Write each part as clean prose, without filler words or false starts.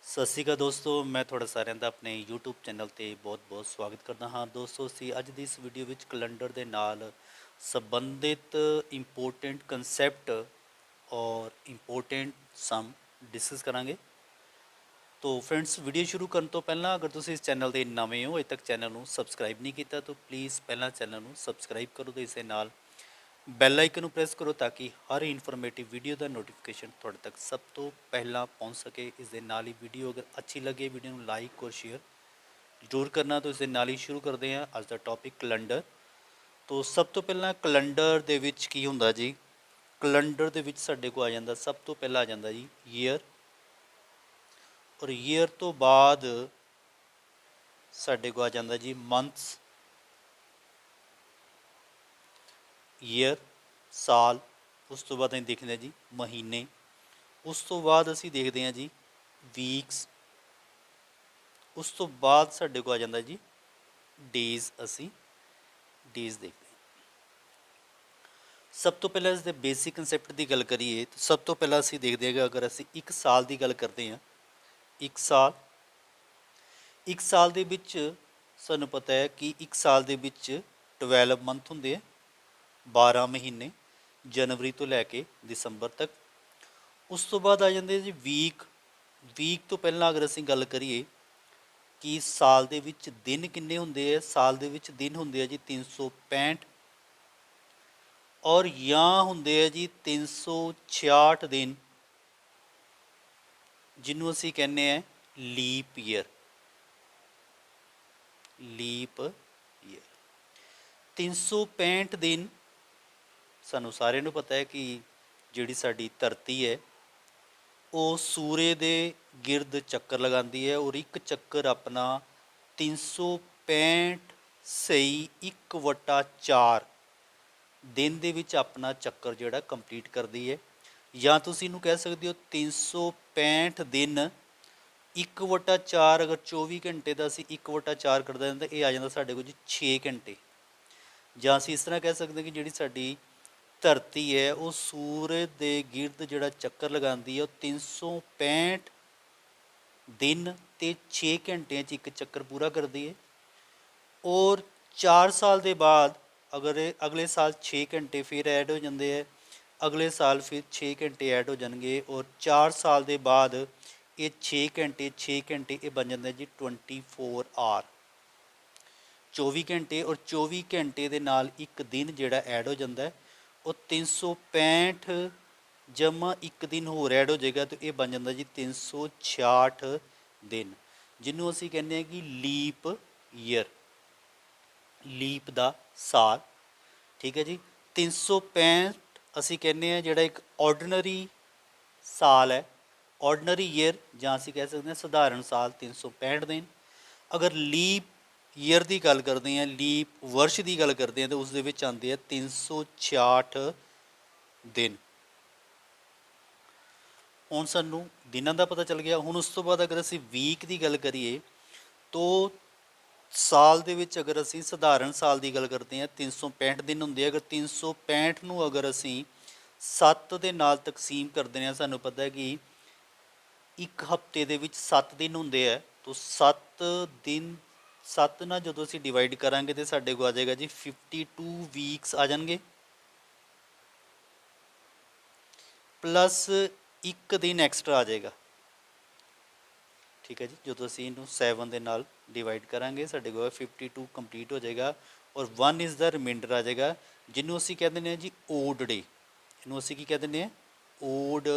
ਸਤਿ ਸ਼੍ਰੀ ਅਕਾਲ ਦੋਸਤੋ, ਮੈਂ ਤੁਹਾਡਾ ਸਾਰਿਆਂ ਦਾ ਆਪਣੇ YouTube ਚੈਨਲ ਤੇ ਬਹੁਤ-ਬਹੁਤ ਸਵਾਗਤ ਕਰਦਾ ਹਾਂ। ਦੋਸਤੋ, ਅਸੀਂ ਅੱਜ ਦੀ ਇਸ ਵੀਡੀਓ ਵਿੱਚ ਕੈਲੰਡਰ ਦੇ ਨਾਲ ਸੰਬੰਧਿਤ ਇੰਪੋਰਟੈਂਟ ਕਨਸੈਪਟ ਔਰ ਇੰਪੋਰਟੈਂਟ ਸਮ ਡਿਸਕਸ ਕਰਾਂਗੇ। ਤੋ ਫਰੈਂਡਸ, ਵੀਡੀਓ ਸ਼ੁਰੂ ਕਰਨ ਤੋਂ ਪਹਿਲਾਂ ਅਗਰ ਤੁਸੀਂ ਇਸ ਚੈਨਲ ਦੇ ਨਵੇਂ ਹੋ, ਅਜੇ ਤੱਕ ਚੈਨਲ ਨੂੰ ਸਬਸਕ੍ਰਾਈਬ ਨਹੀਂ ਕੀਤਾ ਤਾਂ ਪਲੀਜ਼ ਪਹਿਲਾਂ ਚੈਨਲ ਨੂੰ ਸਬਸਕ੍ਰਾਈਬ ਕਰੋ ਤੇ ਇਸੇ ਨਾਲ ਬੈਲ ਆਈਕਨ ਨੂੰ ਪ੍ਰੈਸ ਕਰੋ ਤਾਂ ਕਿ ਹਰ ਇਨਫੋਰਮੇਟਿਵ ਵੀਡੀਓ ਦਾ ਨੋਟੀਫਿਕੇਸ਼ਨ ਤੁਹਾਡੇ ਤੱਕ ਸਭ ਤੋਂ ਪਹਿਲਾਂ ਪਹੁੰਚ ਸਕੇ। ਇਸ ਦੇ ਨਾਲ ਹੀ ਵੀਡੀਓ ਅਗਰ ਅੱਛੀ ਲੱਗੇ ਵੀਡੀਓ ਨੂੰ ਲਾਈਕ ਔਰ ਸ਼ੇਅਰ ਜ਼ਰੂਰ ਕਰਨਾ। ਤਾਂ ਇਸ ਦੇ ਨਾਲ ਹੀ ਸ਼ੁਰੂ ਕਰਦੇ ਹਾਂ ਅੱਜ ਦਾ ਟੌਪਿਕ ਕੈਲੰਡਰ। ਤੋਂ ਸਭ ਤੋਂ ਪਹਿਲਾਂ ਕੈਲੰਡਰ ਦੇ ਵਿੱਚ ਕੀ ਹੁੰਦਾ ਜੀ? ਕੈਲੰਡਰ ਦੇ ਵਿੱਚ ਸਾਡੇ ਕੋਲ ਆ ਜਾਂਦਾ, ਸਭ ਤੋਂ ਪਹਿਲਾਂ ਆ ਜਾਂਦਾ ਜੀ ਈਅਰ, ਔਰ ਈਅਰ ਤੋਂ ਬਾਅਦ ਸਾਡੇ ਕੋਲ ਆ ਜਾਂਦਾ ਜੀ ਮੰਥਸ, ਈਅਰ ਸਾਲ। ਉਸ ਤੋਂ ਬਾਅਦ ਅਸੀਂ ਦੇਖਦੇ ਹਾਂ ਜੀ ਮਹੀਨੇ। ਉਸ ਤੋਂ ਬਾਅਦ ਅਸੀਂ ਦੇਖਦੇ ਹਾਂ ਜੀ ਵੀਕਸ। ਉਸ ਤੋਂ ਬਾਅਦ ਸਾਡੇ ਕੋਲ ਆ ਜਾਂਦਾ ਜੀ ਡੇਜ਼। ਅਸੀਂ ਡੇਜ਼ ਦੇਖਦੇ ਹਾਂ। ਸਭ ਤੋਂ ਪਹਿਲਾਂ ਇਸ ਦੇ ਬੇਸਿਕ ਕਨਸੈਪਟ ਦੀ ਗੱਲ ਕਰੀਏ ਤਾਂ ਸਭ ਤੋਂ ਪਹਿਲਾਂ ਅਸੀਂ ਦੇਖਦੇ ਹਾਂ ਕਿ ਅਗਰ ਅਸੀਂ ਇੱਕ ਸਾਲ ਦੀ ਗੱਲ ਕਰਦੇ ਹਾਂ, ਇੱਕ ਸਾਲ ਦੇ ਵਿੱਚ ਸਾਨੂੰ ਪਤਾ ਹੈ ਕਿ ਇੱਕ ਸਾਲ ਦੇ ਵਿੱਚ 12 ਮੰਥ ਹੁੰਦੇ ਆ, 12 ਮਹੀਨੇ, ਜਨਵਰੀ ਤੋਂ ਲੈ ਕੇ ਦਸੰਬਰ ਤੱਕ। ਉਸ ਤੋਂ ਬਾਅਦ ਆ ਜਾਂਦੇ ਜੀ ਵੀਕ ਤੋਂ ਪਹਿਲਾਂ ਅਗਰ ਅਸੀਂ ਗੱਲ ਕਰੀਏ ਕਿ ਸਾਲ ਦੇ ਵਿੱਚ ਦਿਨ ਕਿੰਨੇ ਹੁੰਦੇ ਆ, ਸਾਲ ਦੇ ਵਿੱਚ ਦਿਨ ਹੁੰਦੇ ਆ ਜੀ 365, ਔਰ ਜਾਂ ਹੁੰਦੇ ਆ ਜੀ 366 ਦਿਨ, ਜਿਹਨੂੰ ਅਸੀਂ ਕਹਿੰਦੇ ਆ ਲੀਪ ਈਅਰ। 365 ਦਿਨ। ਸਾਨੂੰ ਸਾਰਿਆਂ ਨੂੰ ਪਤਾ ਹੈ ਕਿ ਜਿਹੜੀ ਸਾਡੀ ਧਰਤੀ ਹੈ ਉਹ ਸੂਰਜ ਦੇ ਗਿਰਦ ਚੱਕਰ ਲਗਾਉਂਦੀ ਹੈ, ਔਰ ਇੱਕ ਚੱਕਰ ਆਪਣਾ 365 ਸਹੀ 1/4 ਦਿਨ ਦੇ ਵਿੱਚ ਆਪਣਾ ਚੱਕਰ ਜਿਹੜਾ ਕੰਪਲੀਟ ਕਰਦੀ ਹੈ। ਜਾਂ ਤੁਸੀਂ ਇਹਨੂੰ ਕਹਿ ਸਕਦੇ ਹੋ 365 ਦਿਨ 1/4, ਅਗਰ 24 ਘੰਟੇ ਦਾ ਅਸੀਂ 1/4 ਕਰ ਦਿੰਦੇ ਤਾਂ ਇਹ ਆ ਜਾਂਦਾ ਸਾਡੇ ਕੋਲ ਜੀ 6 ਘੰਟੇ। ਜਾਂ ਅਸੀਂ ਇਸ ਤਰ੍ਹਾਂ ਕਹਿ ਸਕਦੇ ਹਾਂ ਕਿ ਜਿਹੜੀ ਸਾਡੀ ਧਰਤੀ ਹੈ ਉਹ ਸੂਰਜ ਦੇ ਗਿਰਦ ਜਿਹੜਾ ਚੱਕਰ ਲਗਾਉਂਦੀ ਹੈ ਉਹ 365 ਦਿਨ ਤੇ 6 ਘੰਟਿਆਂ 'ਚ ਇੱਕ ਚੱਕਰ ਪੂਰਾ ਕਰਦੀ ਹੈ। ਔਰ 4 ਸਾਲ ਦੇ ਬਾਅਦ ਅਗਰ ਅਗਲੇ ਸਾਲ 6 ਘੰਟੇ ਫਿਰ ਐਡ ਹੋ ਜਾਂਦੇ ਹੈ, ਅਗਲੇ ਸਾਲ ਫਿਰ 6 ਘੰਟੇ ਐਡ ਹੋ ਜਾਣਗੇ, ਔਰ 4 ਸਾਲ ਦੇ ਬਾਅਦ ਇਹ 6 ਘੰਟੇ ਇਹ ਬਣ ਜਾਂਦਾ ਜੀ 24 ਆਰ, 24 ਘੰਟੇ। ਔਰ 24 ਘੰਟੇ ਦੇ ਨਾਲ ਇੱਕ ਦਿਨ ਜਿਹੜਾ ਐਡ ਹੋ ਜਾਂਦਾ ਉਹ 365 ਜਮਾ ਇੱਕ ਦਿਨ ਹੋਰ ਐਡ ਹੋ ਜਾਏਗਾ ਤਾਂ ਇਹ ਬਣ ਜਾਂਦਾ ਜੀ 366 ਦਿਨ, ਜਿਹਨੂੰ ਅਸੀਂ ਕਹਿੰਦੇ ਹਾਂ ਕਿ ਲੀਪ ਈਅਰ, ਲੀਪ ਦਾ ਸਾਲ। ਠੀਕ ਹੈ ਜੀ। 365 ਅਸੀਂ ਕਹਿੰਦੇ ਹਾਂ ਜਿਹੜਾ ਇੱਕ ਆਰਡੀਨਰੀ ਸਾਲ ਹੈ, ਆਰਡੀਨਰੀ ਈਅਰ, ਜਾਂ ਅਸੀਂ ਕਹਿ ਸਕਦੇ ਹਾਂ ਸਧਾਰਨ ਸਾਲ 365 ਦਿਨ। ਅਗਰ ਲੀਪ ਈਅਰ ਦੀ ਗੱਲ ਕਰਦੇ ਹਾਂ, ਲੀਪ ਵਰਸ਼ ਦੀ ਗੱਲ ਕਰਦੇ ਹਾਂ, ਤਾਂ ਉਸ ਦੇ ਵਿੱਚ ਆਉਂਦੇ ਆ 366 ਦਿਨ। ਹੁਣ ਸਾਨੂੰ ਦਿਨਾਂ ਦਾ ਪਤਾ ਚੱਲ ਗਿਆ। ਹੁਣ ਉਸ ਤੋਂ ਬਾਅਦ ਅਗਰ ਅਸੀਂ ਵੀਕ ਦੀ ਗੱਲ ਕਰੀਏ ਤਾਂ ਸਾਲ ਦੇ ਵਿੱਚ ਅਗਰ ਅਸੀਂ ਸਧਾਰਨ ਸਾਲ ਦੀ ਗੱਲ ਕਰਦੇ ਹਾਂ 365 ਦਿਨ ਹੁੰਦੇ ਆ। ਅਗਰ 365 ਨੂੰ ਅਗਰ ਅਸੀਂ 7 ਦੇ ਨਾਲ ਤਕਸੀਮ ਕਰਦੇ ਹਾਂ, ਸਾਨੂੰ ਪਤਾ ਹੈ ਕਿ ਇੱਕ ਹਫ਼ਤੇ ਦੇ ਵਿੱਚ 7 ਦਿਨ ਹੁੰਦੇ ਆ, ਤਾਂ 7 ਦਿਨ 7 ਨਾਲ ਜਦੋਂ ਅਸੀਂ ਡਿਵਾਈਡ ਕਰਾਂਗੇ ਤਾਂ ਸਾਡੇ ਕੋਲ ਆ ਜਾਏਗਾ ਜੀ 52 ਵੀਕਸ ਆ ਜਾਣਗੇ, ਪਲੱਸ ਇੱਕ ਦਿਨ ਐਕਸਟਰਾ ਆ ਜਾਏਗਾ। ਠੀਕ ਹੈ ਜੀ। ਜਦੋਂ ਅਸੀਂ ਇਹਨੂੰ 7 ਦੇ ਨਾਲ ਡਿਵਾਈਡ ਕਰਾਂਗੇ ਸਾਡੇ ਕੋਲ 52 ਕੰਪਲੀਟ ਹੋ ਜਾਏਗਾ, ਔਰ 1 ਇਜ਼ ਦਾ ਰਿਮਾਈਂਡਰ ਆ ਜਾਏਗਾ, ਜਿਹਨੂੰ ਅਸੀਂ ਕਹਿ ਦਿੰਦੇ ਹਾਂ ਜੀ ਓਡ ਡੇ। ਇਹਨੂੰ ਅਸੀਂ ਕੀ ਕਹਿ ਦਿੰਦੇ ਹਾਂ? ਓਡ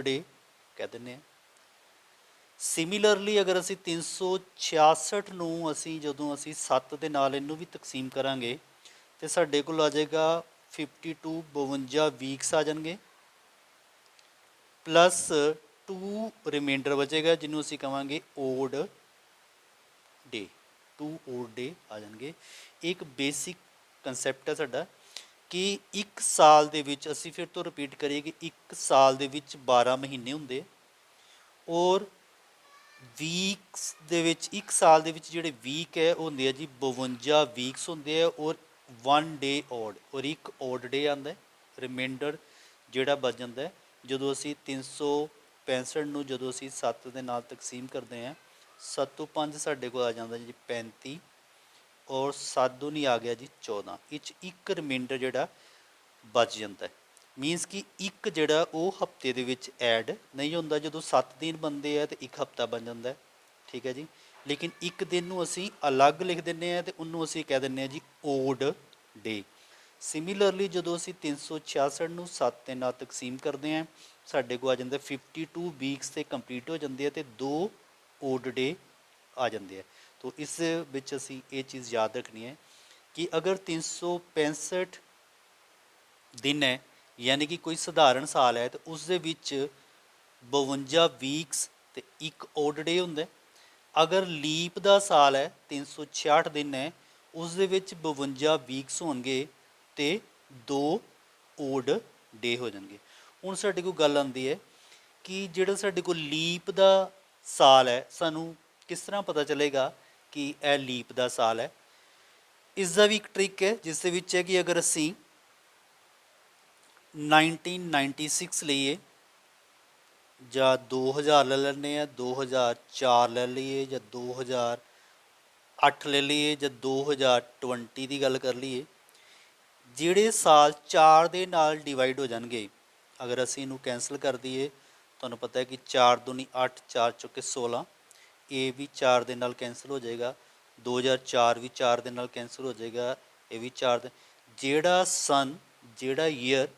ਡੇ ਕਹਿ ਦਿੰਦੇ ਹਾਂ। ਸਿਮਿਲਰਲੀ ਅਗਰ ਅਸੀਂ 366 ਨੂੰ ਅਸੀਂ ਜਦੋਂ ਅਸੀਂ 7 ਦੇ ਨਾਲ ਇਹਨੂੰ ਵੀ ਤਕਸੀਮ ਕਰਾਂਗੇ ਤਾਂ ਸਾਡੇ ਕੋਲ ਆ ਜਾਏਗਾ 52 52 ਵੀਕਸ ਆ ਜਾਣਗੇ, ਪਲੱਸ 2 ਰਿਮਾਈਂਡਰ ਬਚੇਗਾ, ਜਿਹਨੂੰ ਅਸੀਂ ਕਹਾਂਗੇ ਓਡ ਡੇ। 2 ਓਡ ਡੇ ਆ ਜਾਣਗੇ। ਇੱਕ ਬੇਸਿਕ ਕੰਸੈਪਟ ਹੈ ਸਾਡਾ ਕਿ ਇੱਕ ਸਾਲ ਦੇ ਵਿੱਚ, ਅਸੀਂ ਫਿਰ ਤੋਂ ਰਿਪੀਟ ਕਰੀਏ ਕਿ ਇੱਕ ਸਾਲ ਦੇ ਵਿੱਚ 12 ਮਹੀਨੇ ਹੁੰਦੇ, ਔਰ ਵੀਕਸ ਦੇ ਵਿੱਚ ਇੱਕ ਸਾਲ ਦੇ ਵਿੱਚ ਜਿਹੜੇ ਵੀਕ ਹੈ ਉਹ ਹੁੰਦੇ ਆ ਜੀ 52 ਵੀਕਸ ਹੁੰਦੇ ਆ, ਔਰ 1 ਡੇ ਓਡ, ਔਰ ਇੱਕ ਓਡ ਡੇ ਆਉਂਦਾ, ਰਿਮਾਈਂਡਰ ਜਿਹੜਾ ਬਚ ਜਾਂਦਾ ਜਦੋਂ ਅਸੀਂ 365 ਨੂੰ ਜਦੋਂ ਅਸੀਂ 7 ਦੇ ਨਾਲ ਤਕਸੀਮ ਕਰਦੇ ਹਾਂ, 7 ਤੋਂ 5 ਸਾਡੇ ਕੋਲ ਆ ਜਾਂਦਾ ਜੀ 35 ਔਰ 7 ਦੂਣੀ ਆ ਗਿਆ ਜੀ 14। ਇਹ 'ਚ ਇੱਕ ਰਿਮਾਈਂਡਰ ਜਿਹੜਾ ਬਚ ਜਾਂਦਾ ਹੈ। ਮੀਨਸ ਕਿ ਇੱਕ ਜਿਹੜਾ ਉਹ ਹਫਤੇ ਦੇ ਵਿੱਚ ਐਡ ਨਹੀਂ ਹੁੰਦਾ। ਜਦੋਂ 7 ਦਿਨ ਬਣਦੇ ਆ ਤਾਂ ਇੱਕ ਹਫਤਾ ਬਣ ਜਾਂਦਾ ਹੈ, ਠੀਕ ਹੈ ਜੀ। ਲੇਕਿਨ ਇੱਕ ਦਿਨ ਨੂੰ ਅਸੀਂ ਅਲੱਗ ਲਿਖ ਦਿੰਦੇ ਹਾਂ ਅਤੇ ਉਹਨੂੰ ਅਸੀਂ ਕਹਿ ਦਿੰਦੇ ਹਾਂ ਜੀ ਓਡ ਡੇ। ਸਿਮਿਲਰਲੀ ਜਦੋਂ ਅਸੀਂ 366 ਨੂੰ 7 ਦੇ ਨਾਲ ਤਕਸੀਮ ਕਰਦੇ ਹਾਂ, ਸਾਡੇ ਕੋਲ ਆ ਜਾਂਦਾ 52 ਵੀਕਸ 'ਤੇ ਕੰਪਲੀਟ ਹੋ ਜਾਂਦੇ ਆ ਅਤੇ 2 ਓਡ ਡੇ ਆ ਜਾਂਦੇ ਆ। ਤੋ ਇਸ ਵਿੱਚ ਅਸੀਂ ਇਹ ਚੀਜ਼ ਯਾਦ ਰੱਖਣੀ ਹੈ ਕਿ ਅਗਰ 365 ਦਿਨ ਹੈ, ਯਾਨੀ ਕਿ ਕੋਈ ਸਧਾਰਨ ਸਾਲ ਹੈ, ਤਾਂ ਉਸ ਦੇ ਵਿੱਚ 52 ਵੀਕਸ ਅਤੇ ਇੱਕ ਓਡ ਡੇ ਹੁੰਦਾ। ਅਗਰ ਲੀਪ ਦਾ ਸਾਲ ਹੈ, 366 ਦਿਨ ਹੈ, ਉਸ ਦੇ ਵਿੱਚ 52 ਵੀਕਸ ਹੋਣਗੇ ਅਤੇ 2 ਓਡ ਡੇ ਹੋ ਜਾਣਗੇ। ਹੁਣ ਸਾਡੇ ਕੋਲ ਗੱਲ ਆਉਂਦੀ ਹੈ ਕਿ ਜਿਹੜਾ ਸਾਡੇ ਕੋਲ ਲੀਪ ਦਾ ਸਾਲ ਹੈ, ਸਾਨੂੰ ਕਿਸ ਤਰ੍ਹਾਂ ਪਤਾ ਚੱਲੇਗਾ ਕਿ ਇਹ ਲੀਪ ਦਾ ਸਾਲ ਹੈ। ਇਸ ਦਾ ਵੀ ਇੱਕ ਟ੍ਰਿਕ ਹੈ, ਜਿਸ ਦੇ ਵਿੱਚ ਹੈ ਕਿ ਅਗਰ ਅਸੀਂ 1996 ਲਈਏ ਜਾਂ 2000 ਲੈ ਲੈਂਦੇ ਹਾਂ, 2004 ਲੈ ਲਈਏ ਜਾਂ 2008 ਲੈ ਲਈਏ ਜਾਂ 2020 ਦੀ ਗੱਲ ਕਰ ਲਈਏ, ਜਿਹੜੇ ਸਾਲ 4 ਦੇ ਨਾਲ ਡਿਵਾਈਡ ਹੋ ਜਾਣਗੇ, ਅਗਰ ਅਸੀਂ ਇਹਨੂੰ ਕੈਂਸਲ ਕਰ ਦਈਏ, ਤੁਹਾਨੂੰ ਪਤਾ ਹੈ ਕਿ 4 ਦੂਣੀ 8, 4 ਚੁੱਕੇ 16, ਇਹ ਵੀ 4 ਦੇ ਨਾਲ ਕੈਂਸਲ ਹੋ ਜਾਏਗਾ, 2004 ਵੀ 4 ਦੇ ਨਾਲ ਕੈਂਸਲ ਹੋ ਜਾਏਗਾ, ਇਹ ਵੀ 4 ਦੇ। ਜਿਹੜਾ ਸਨ, ਜਿਹੜਾ ਈਅਰ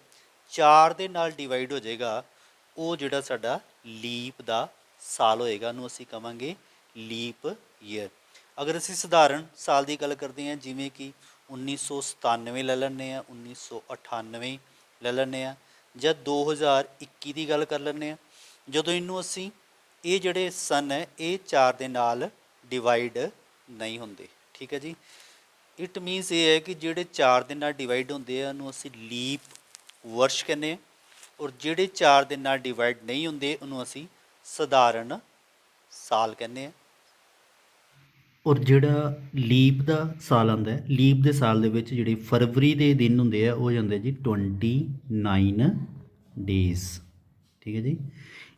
4 ਦੇ ਨਾਲ ਡਿਵਾਈਡ ਹੋ ਜਾਏਗਾ, ਉਹ ਜਿਹੜਾ ਸਾਡਾ ਲੀਪ ਦਾ ਸਾਲ ਹੋਏਗਾ, ਉਹਨੂੰ ਅਸੀਂ ਕਹਾਂਗੇ ਲੀਪ ਈਅਰ। ਅਗਰ ਅਸੀਂ ਸਧਾਰਨ ਸਾਲ ਦੀ ਗੱਲ ਕਰਦੇ ਹਾਂ, ਜਿਵੇਂ ਕਿ 1997 ਲੈ ਲੈਂਦੇ ਹਾਂ, 1998 ਲੈ ਲੈਂਦੇ ਹਾਂ, ਜਾਂ 2021 ਦੀ ਗੱਲ ਕਰ ਲੈਂਦੇ ਹਾਂ, ਜਦੋਂ ਇਹਨੂੰ ਅਸੀਂ ਇਹ ਜਿਹੜੇ ਸਨ ਹੈ ਇਹ 4 ਦੇ ਨਾਲ ਡਿਵਾਈਡ ਨਹੀਂ ਹੁੰਦੇ, ਠੀਕ ਹੈ ਜੀ। ਇਟ ਮੀਨਸ ਇਹ ਹੈ ਕਿ ਜਿਹੜੇ 4 ਦੇ ਨਾਲ ਡਿਵਾਈਡ ਹੁੰਦੇ ਆ ਉਹਨੂੰ ਅਸੀਂ ਲੀਪ ਵਰਸ਼ ਕਹਿੰਦੇ ਹਾਂ, ਔਰ ਜਿਹੜੇ 4 ਦੇ ਨਾਲ ਡਿਵਾਈਡ ਨਹੀਂ ਹੁੰਦੇ ਉਹਨੂੰ ਅਸੀਂ ਸਧਾਰਨ ਸਾਲ ਕਹਿੰਦੇ ਹਾਂ। ਔਰ ਜਿਹੜਾ ਲੀਪ ਦਾ ਸਾਲ ਆਉਂਦਾ ਹੈ, ਲੀਪ ਦੇ ਸਾਲ ਦੇ ਵਿੱਚ ਜਿਹੜੇ ਫਰਵਰੀ ਦੇ ਦਿਨ ਹੁੰਦੇ ਆ ਉਹ ਜਾਂਦੇ ਜੀ 29 ਡੇਜ਼, ਠੀਕ ਹੈ ਜੀ।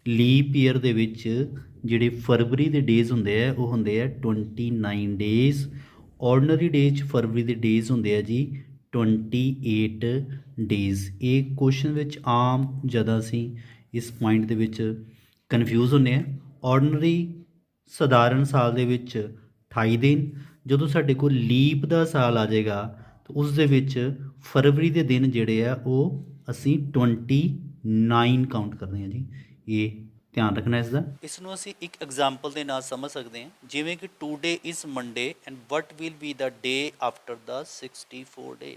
ਲੀਪ ਈਅਰ ਦੇ ਵਿੱਚ ਜਿਹੜੇ ਫਰਵਰੀ ਦੇ ਡੇਜ਼ ਹੁੰਦੇ ਆ ਉਹ ਹੁੰਦੇ ਆ 29 ਡੇਜ਼। ਆਰਡੀਨਰੀ ਡੇ 'ਚ ਫਰਵਰੀ ਦੇ ਡੇਜ਼ ਹੁੰਦੇ ਆ ਜੀ 28 ਡੇਜ਼। ਇਹ ਕੁਐਸਚਨ ਵਿੱਚ ਆਮ ਜ਼ਿਆਦਾ ਅਸੀਂ ਇਸ ਪੁਆਇੰਟ ਦੇ ਵਿੱਚ ਕਨਫਿਊਜ਼ ਹੁੰਦੇ ਹਾਂ। ਆਰਡੀਨਰੀ ਸਧਾਰਨ ਸਾਲ ਦੇ ਵਿੱਚ 28 ਦਿਨ, ਜਦੋਂ ਸਾਡੇ ਕੋਲ ਲੀਪ ਦਾ ਸਾਲ ਆ ਜਾਏਗਾ ਤਾਂ ਉਸ ਦੇ ਵਿੱਚ ਫਰਵਰੀ ਦੇ ਦਿਨ ਜਿਹੜੇ ਆ ਉਹ ਅਸੀਂ 29 ਕਾਊਂਟ ਕਰਦੇ ਹਾਂ ਜੀ। ਇਹ ਧਿਆਨ ਰੱਖਣਾ ਇਸ ਦਾ। ਇਸ ਨੂੰ ਅਸੀਂ ਇੱਕ ਐਗਜ਼ਾਮਪਲ ਦੇ ਨਾਲ ਸਮਝ ਸਕਦੇ ਹਾਂ, ਜਿਵੇਂ ਕਿ today is Monday and what will be the day after the 64 day.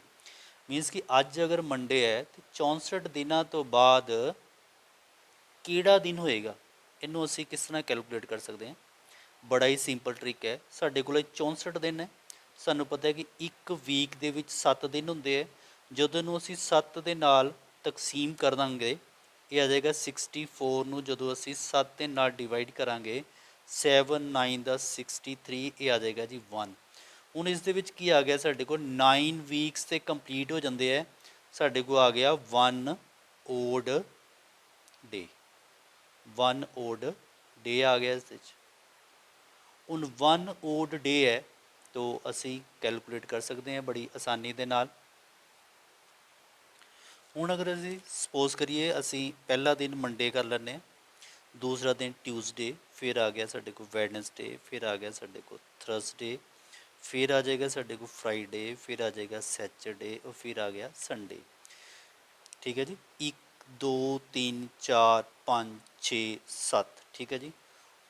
Means ਕਿ ਅੱਜ ਅਗਰ ਮੰਡੇ ਹੈ ਤਾਂ 64 ਦਿਨਾਂ ਤੋਂ ਬਾਅਦ ਕਿਹੜਾ ਦਿਨ ਹੋਏਗਾ, ਇਹਨੂੰ ਅਸੀਂ ਕਿਸ ਤਰ੍ਹਾਂ ਕੈਲਕੂਲੇਟ ਕਰ ਸਕਦੇ ਹਾਂ। ਬੜਾ ਹੀ ਸਿੰਪਲ ਟ੍ਰਿਕ ਹੈ। ਸਾਡੇ ਕੋਲ 64 ਦਿਨ ਹੈ, ਸਾਨੂੰ ਪਤਾ ਹੈ ਕਿ ਇੱਕ ਵੀਕ ਦੇ ਵਿੱਚ 7 ਦਿਨ ਹੁੰਦੇ ਹੈ। ਜਦੋਂ ਇਹਨੂੰ ਅਸੀਂ 7 ਦੇ ਨਾਲ ਤਕਸੀਮ ਕਰ ਦਾਂਗੇ, ਇਹ ਆ ਜਾਏਗਾ 64 ਨੂੰ ਜਦੋਂ ਅਸੀਂ 7 ਦੇ ਨਾਲ ਡਿਵਾਈਡ ਕਰਾਂਗੇ, 7 9 ਦਾ 63, ਇਹ ਆ ਜਾਏਗਾ ਜੀ 1। ਹੁਣ ਇਸ ਦੇ ਵਿੱਚ ਕੀ ਆ ਗਿਆ, ਸਾਡੇ ਕੋਲ 9 ਵੀਕਸ 'ਤੇ ਕੰਪਲੀਟ ਹੋ ਜਾਂਦੇ ਹੈ, ਸਾਡੇ ਕੋਲ ਆ ਗਿਆ 1 ਓਡ ਡੇ। 1 ਓਡ ਡੇ ਆ ਗਿਆ ਇਸ ਵਿੱਚ। ਹੁਣ 1 ਓਡ ਡੇ ਹੈ ਤਾਂ ਅਸੀਂ ਕੈਲਕੂਲੇਟ ਕਰ ਸਕਦੇ ਹਾਂ ਬੜੀ ਆਸਾਨੀ ਦੇ ਨਾਲ। ਹੁਣ ਅਗਰ ਅਸੀਂ ਸਪੋਜ਼ ਕਰੀਏ ਅਸੀਂ ਪਹਿਲਾ ਦਿਨ ਮੰਡੇ ਕਰ ਲੈਂਦੇ ਹਾਂ, ਦੂਸਰਾ ਦਿਨ ਟਿਊਜ਼ਡੇ, ਫਿਰ ਆ ਗਿਆ ਸਾਡੇ ਕੋਲ ਵੈਡਨਸਡੇ, ਫਿਰ ਆ ਗਿਆ ਸਾਡੇ ਕੋਲ ਥਰਸਡੇ, ਫਿਰ ਆ ਜਾਏਗਾ ਸਾਡੇ ਕੋਲ ਫਰਾਈਡੇ, ਫਿਰ ਆ ਜਾਏਗਾ ਸੈਚਰਡੇ, और फिर आ गया संडे। ठीक है जी, 1 2 3 4 5 6 7, ठीक है जी।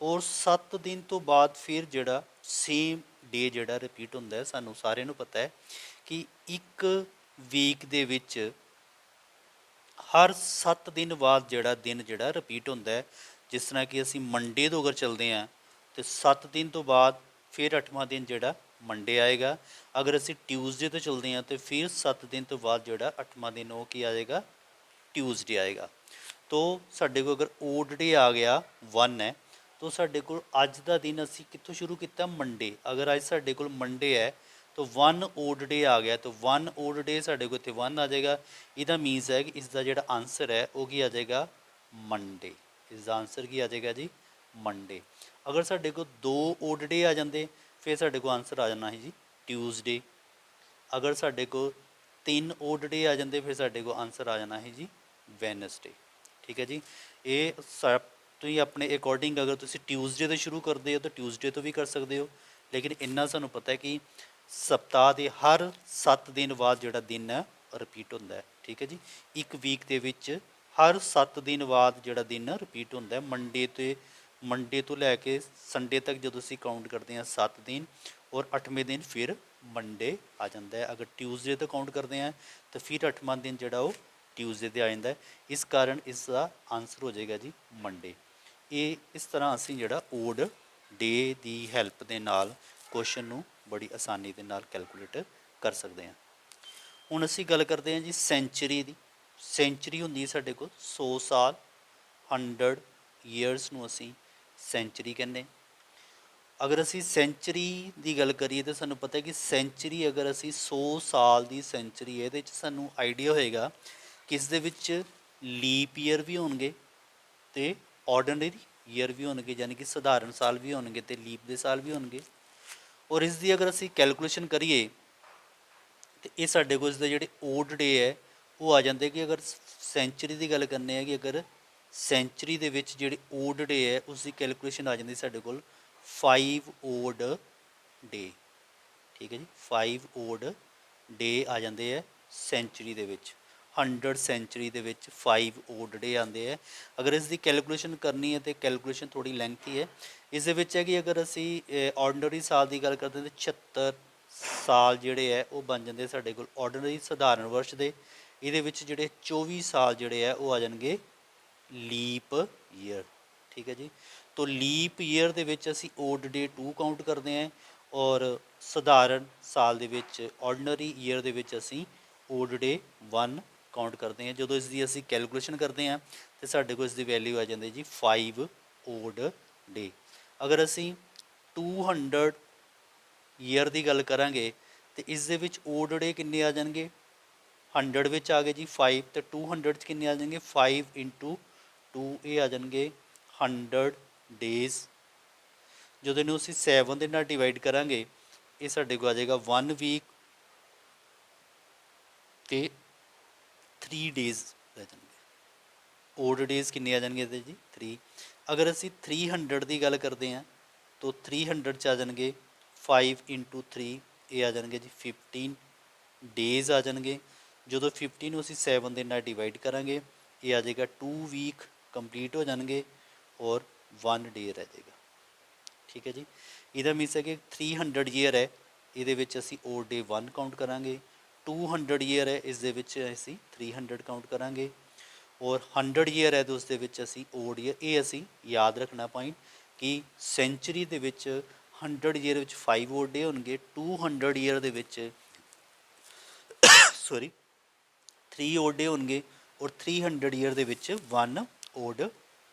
और 7 दिन तो बाद फिर ਜਿਹੜਾ ਸੇਮ ਡੇ ਜਿਹੜਾ ਰਿਪੀਟ ਹੁੰਦਾ ਹੈ। ਸਾਨੂੰ ਸਾਰਿਆਂ ਨੂੰ ਪਤਾ ਹੈ ਕਿ ਇੱਕ ਵੀਕ ਦੇ ਵਿੱਚ ਹਰ 7 ਦਿਨ ਬਾਅਦ ਜਿਹੜਾ ਦਿਨ ਜਿਹੜਾ ਰਿਪੀਟ ਹੁੰਦਾ ਹੈ। ਜਿਸ ਤਰ੍ਹਾਂ ਕਿ ਅਸੀਂ ਮੰਡੇ ਤੋਂ ਅਗਰ ਚੱਲਦੇ ਹਾਂ ਤਾਂ 7 ਦਿਨ ਤੋਂ ਬਾਅਦ ਫਿਰ 8ਵਾਂ ਦਿਨ ਜਿਹੜਾ ਮੰਡੇ ਆਏਗਾ। ਅਗਰ ਅਸੀਂ ਟਿਊਜ਼ਡੇ ਤੋਂ ਚੱਲਦੇ ਹਾਂ ਤਾਂ ਫਿਰ 7 ਦਿਨ ਤੋਂ ਬਾਅਦ ਜਿਹੜਾ 8ਵਾਂ ਦਿਨ ਉਹ ਕੀ ਆ ਜਾਏਗਾ, ਟਿਊਜ਼ਡੇ ਆਏਗਾ। ਤੋ ਸਾਡੇ ਕੋਲ ਅਗਰ ਓਡ ਡੇ ਆ ਗਿਆ 1 ਹੈ, ਤਾਂ ਸਾਡੇ ਕੋਲ ਅੱਜ ਦਾ ਦਿਨ ਅਸੀਂ ਕਿੱਥੋਂ ਸ਼ੁਰੂ ਕੀਤਾ, ਮੰਡੇ। ਅਗਰ ਅੱਜ ਸਾਡੇ ਕੋਲ ਮੰਡੇ ਹੈ ਤਾਂ 1 ਓਡ ਡੇ ਆ ਗਿਆ, ਤਾਂ 1 ਓਡ ਡੇ ਸਾਡੇ ਕੋਲ ਇੱਥੇ 1 ਆ ਜਾਏਗਾ। ਇਹਦਾ ਮੀਨਸ ਹੈ ਕਿ ਇਸ ਦਾ ਜਿਹੜਾ ਆਨਸਰ ਹੈ ਉਹ ਕੀ ਆ ਜਾਏਗਾ, ਮੰਡੇ। ਇਸ ਦਾ ਆਨਸਰ ਕੀ ਆ ਜਾਏਗਾ ਜੀ? ਮੰਡੇ। ਅਗਰ ਸਾਡੇ ਕੋਲ 2 ਓਡ ਡੇ ਆ ਜਾਂਦੇ ਫਿਰ ਸਾਡੇ ਕੋਲ ਆਨਸਰ ਆ ਜਾਣਾ ਸੀ ਜੀ ਟਿਊਜ਼ਡੇ। ਅਗਰ ਸਾਡੇ ਕੋਲ 3 ਓਡ ਡੇ ਆ ਜਾਂਦੇ ਫਿਰ ਸਾਡੇ ਕੋਲ ਆਨਸਰ ਆ ਜਾਣਾ ਸੀ ਜੀ ਵੈਨਸਡੇ। ਠੀਕ ਹੈ ਜੀ। ਇਹ ਸਭ ਤੁਸੀਂ ਆਪਣੇ ਅਕੋਰਡਿੰਗ ਅਗਰ ਤੁਸੀਂ ਟਿਊਜ਼ਡੇ ਤੋਂ ਸ਼ੁਰੂ ਕਰਦੇ ਹੋ ਤਾਂ ਟਿਊਜ਼ਡੇ ਤੋਂ ਵੀ ਕਰ ਸਕਦੇ ਹੋ, ਲੇਕਿਨ ਇੰਨਾ ਸਾਨੂੰ ਪਤਾ ਹੈ ਕਿ ਸপ্ਤਾਹ ਦੇ ਹਰ 7 ਦਿਨ ਬਾਅਦ ਜਿਹੜਾ ਦਿਨ ਹੈ ਰਿਪੀਟ ਹੁੰਦਾ ਹੈ। ਠੀਕ ਹੈ ਜੀ। ਇੱਕ ਵੀਕ ਦੇ ਵਿੱਚ ਹਰ 7 ਦਿਨ ਬਾਅਦ ਜਿਹੜਾ ਦਿਨ ਰਿਪੀਟ ਹੁੰਦਾ ਹੈ। ਮੰਡੇ ਤੋਂ ਲੈ ਕੇ ਸੰਡੇ ਤੱਕ ਜਦੋਂ ਅਸੀਂ ਕਾਊਂਟ ਕਰਦੇ ਹਾਂ 7 ਦਿਨ, ਔਰ 8ਵੇਂ ਦਿਨ ਫਿਰ ਮੰਡੇ ਆ ਜਾਂਦਾ ਹੈ। ਅਗਰ ਟਿਊਜ਼ਡੇ ਤੋਂ ਕਾਊਂਟ ਕਰਦੇ ਹਾਂ ਤਾਂ ਫਿਰ 8ਵਾਂ ਦਿਨ ਜਿਹੜਾ ਉਹ ਟਿਊਜ਼ਡੇ 'ਤੇ ਆ ਜਾਂਦਾ ਹੈ। ਇਸ ਕਾਰਨ ਇਸ ਦਾ ਆਨਸਰ ਹੋ ਜਾਏਗਾ ਜੀ ਮੰਡੇ। ਇਹ ਇਸ ਤਰ੍ਹਾਂ ਅਸੀਂ ਜਿਹੜਾ ਓਡ ਡੇ ਦੀ ਹੈਲਪ ਦੇ ਨਾਲ ਕੁਐਸਚਨ ਨੂੰ ਬੜੀ ਆਸਾਨੀ ਦੇ ਨਾਲ ਕੈਲਕੂਲੇਟ ਕਰ ਸਕਦੇ ਹਾਂ। ਹੁਣ ਅਸੀਂ ਗੱਲ ਕਰਦੇ ਹਾਂ ਜੀ ਸੈਂਚਰੀ ਦੀ। ਸੈਂਚਰੀ ਹੁੰਦੀ ਸਾਡੇ ਕੋਲ 100 ਸਾਲ, 100 ਈਅਰਸ ਨੂੰ ਅਸੀਂ ਸੈਂਚਰੀ ਕਹਿੰਦੇ। ਅਗਰ ਅਸੀਂ ਸੈਂਚਰੀ ਦੀ ਗੱਲ ਕਰੀਏ ਤਾਂ ਸਾਨੂੰ ਪਤਾ ਹੈ ਕਿ ਸੈਂਚਰੀ ਅਗਰ ਅਸੀਂ 100 ਸਾਲ ਦੀ ਸੈਂਚਰੀ ਹੈ, ਇਹਦੇ 'ਚ ਸਾਨੂੰ ਆਈਡੀਆ ਹੋਏਗਾ ਕਿ ਇਸ ਦੇ ਵਿੱਚ ਲੀਪ ਈਅਰ ਵੀ ਹੋਣਗੇ ਅਤੇ ਆਰਡੀਨਰੀ ਈਅਰ ਵੀ ਹੋਣਗੇ, ਯਾਨੀ ਕਿ ਸਧਾਰਨ ਸਾਲ ਵੀ ਹੋਣਗੇ ਅਤੇ ਲੀਪ ਦੇ ਸਾਲ ਵੀ ਹੋਣਗੇ। ਔਰ ਇਸ ਦੀ ਅਗਰ ਅਸੀਂ ਕੈਲਕੂਲੇਸ਼ਨ ਕਰੀਏ ਤੇ ਇਹ ਸਾਡੇ ਕੋਲ ਇਸਦੇ ਜਿਹੜੇ ਓਡ ਡੇ ਹੈ ਉਹ ਆ ਜਾਂਦੇ ਕਿ ਅਗਰ ਸੈਂਚਰੀ ਦੀ ਗੱਲ ਕਰਨੇ ਆ ਕਿ ਅਗਰ ਸੈਂਚਰੀ ਦੇ ਵਿੱਚ ਜਿਹੜੇ ਓਡ ਡੇ ਹੈ ਉਸ ਦੀ ਕੈਲਕੂਲੇਸ਼ਨ ਆ ਜਾਂਦੀ ਸਾਡੇ ਕੋਲ 5 ਓਡ ਡੇ। ਠੀਕ ਹੈ ਜੀ। 5 ਓਡ ਡੇ ਆ ਜਾਂਦੇ ਹੈ ਸੈਂਚਰੀ ਦੇ ਵਿੱਚ। 100 ਸੈਂਚਰੀ ਦੇ ਵਿੱਚ 5 ਓਡ ਡੇ ਆਉਂਦੇ ਹੈ। ਅਗਰ ਇਸ ਦੀ ਕੈਲਕੂਲੇਸ਼ਨ ਕਰਨੀ ਹੈ ਤਾਂ ਕੈਲਕੂਲੇਸ਼ਨ ਥੋੜ੍ਹੀ ਲੈਂਥੀ ਹੈ। ਇਸ ਦੇ ਵਿੱਚ ਹੈ ਕਿ ਅਗਰ ਅਸੀਂ ਆਰਡੀਨਰੀ ਸਾਲ ਦੀ ਗੱਲ ਕਰਦੇ ਹਾਂ ਤਾਂ 76 ਸਾਲ ਜਿਹੜੇ ਹੈ ਉਹ ਬਣ ਜਾਂਦੇ ਸਾਡੇ ਕੋਲ ਆਰਡੀਨਰੀ ਸਧਾਰਨ ਵਰਸ਼ ਦੇ। ਇਹਦੇ ਵਿੱਚ ਜਿਹੜੇ 24 ਸਾਲ ਜਿਹੜੇ ਹੈ ਉਹ ਆ ਜਾਣਗੇ ਲੀਪ ਈਅਰ। ਠੀਕ ਹੈ ਜੀ। ਤੋ ਲੀਪ ਈਅਰ ਦੇ ਵਿੱਚ ਅਸੀਂ ਓਡ ਡੇ 2 ਕਾਊਂਟ ਕਰਦੇ ਹਾਂ, ਔਰ ਸਧਾਰਨ ਸਾਲ ਦੇ ਵਿੱਚ ਆਰਡੀਨਰੀ ਈਅਰ ਦੇ ਵਿੱਚ ਅਸੀਂ ਓਡ ਡੇ 1 ਕਾਊਂਟ ਕਰਦੇ ਹਾਂ। ਜਦੋਂ ਇਸ ਦੀ ਅਸੀਂ ਕੈਲਕੂਲੇਸ਼ਨ ਕਰਦੇ ਹਾਂ ਤਾਂ ਸਾਡੇ ਕੋਲ ਇਸ ਦੀ ਵੈਲਿਊ ਆ ਜਾਂਦੀ ਜੀ 5 ਓਡ ਡੇ। ਅਗਰ ਅਸੀਂ 200 ਈਅਰ ਦੀ ਗੱਲ ਕਰਾਂਗੇ ਤਾਂ ਇਸ ਦੇ ਵਿੱਚ ਓਡ ਡੇ ਕਿੰਨੇ ਆ ਜਾਣਗੇ? 100 ਵਿੱਚ ਆ ਗਏ ਜੀ 5, ਅਤੇ 200 'ਚ ਕਿੰਨੇ ਆ ਜਾਣਗੇ? 5 × 2, ਇਹ ਆ ਜਾਣਗੇ 100 ਡੇਜ਼। ਜਦੋਂ ਇਹਨੂੰ ਅਸੀਂ 7 ਦੇ ਨਾਲ ਡਿਵਾਈਡ ਕਰਾਂਗੇ ਇਹ ਸਾਡੇ ਕੋਲ ਆ ਜਾਏਗਾ 1 ਵੀਕ ਅਤੇ 3 ਡੇਜ਼ ਰਹਿ ਜਾਣਗੇ। ਓਡ ਡੇਜ਼ ਕਿੰਨੇ ਆ ਜਾਣਗੇ ਇਹਦੇ ਜੀ? 3। ਅਗਰ ਅਸੀਂ 300 ਦੀ ਗੱਲ ਕਰਦੇ ਹਾਂ ਤਾਂ 300 'ਚ ਆ ਜਾਣਗੇ 5 × 3, ਇਹ ਆ ਜਾਣਗੇ ਜੀ 15 ਡੇਜ਼ ਆ ਜਾਣਗੇ। ਜਦੋਂ 15 ਨੂੰ ਅਸੀਂ 7 ਦੇ ਨਾਲ ਡਿਵਾਈਡ ਕਰਾਂਗੇ ਇਹ ਆ ਜਾਏਗਾ 2 ਵੀਕ ਕੰਪਲੀਟ ਹੋ ਜਾਣਗੇ, ਔਰ 1 ਡੇ ਰਹਿ ਜਾਏਗਾ। ਠੀਕ ਹੈ ਜੀ। ਇਹਦਾ ਮੀਨਸ ਹੈ ਕਿ 300 ਈਅਰ ਹੈ, ਇਹਦੇ ਵਿੱਚ ਅਸੀਂ ਓਡ ਡੇ 1 ਕਾਊਂਟ ਕਰਾਂਗੇ। 200 ਈਅਰ ਹੈ, ਇਸ ਦੇ ਵਿੱਚ ਅਸੀਂ 300 ਕਾਊਂਟ ਕਰਾਂਗੇ, ਔਰ 100 ਈਅਰ ਹੈ ਤਾਂ ਉਸ ਦੇ ਵਿੱਚ ਅਸੀਂ ਓਡ ਈਅਰ। ਇਹ ਅਸੀਂ ਯਾਦ ਰੱਖਣਾ ਪੁਆਇੰਟ ਕਿ ਸੈਂਚਰੀ ਦੇ ਵਿੱਚ 100 ਈਅਰ ਵਿੱਚ 5 ਓਡ ਡੇ ਹੋਣਗੇ, 200 ਈਅਰ ਦੇ ਵਿੱਚ 3 ਓਡ ਡੇ ਹੋਣਗੇ, ਔਰ 300 ਈਅਰ ਦੇ ਵਿੱਚ 1 ਓਡ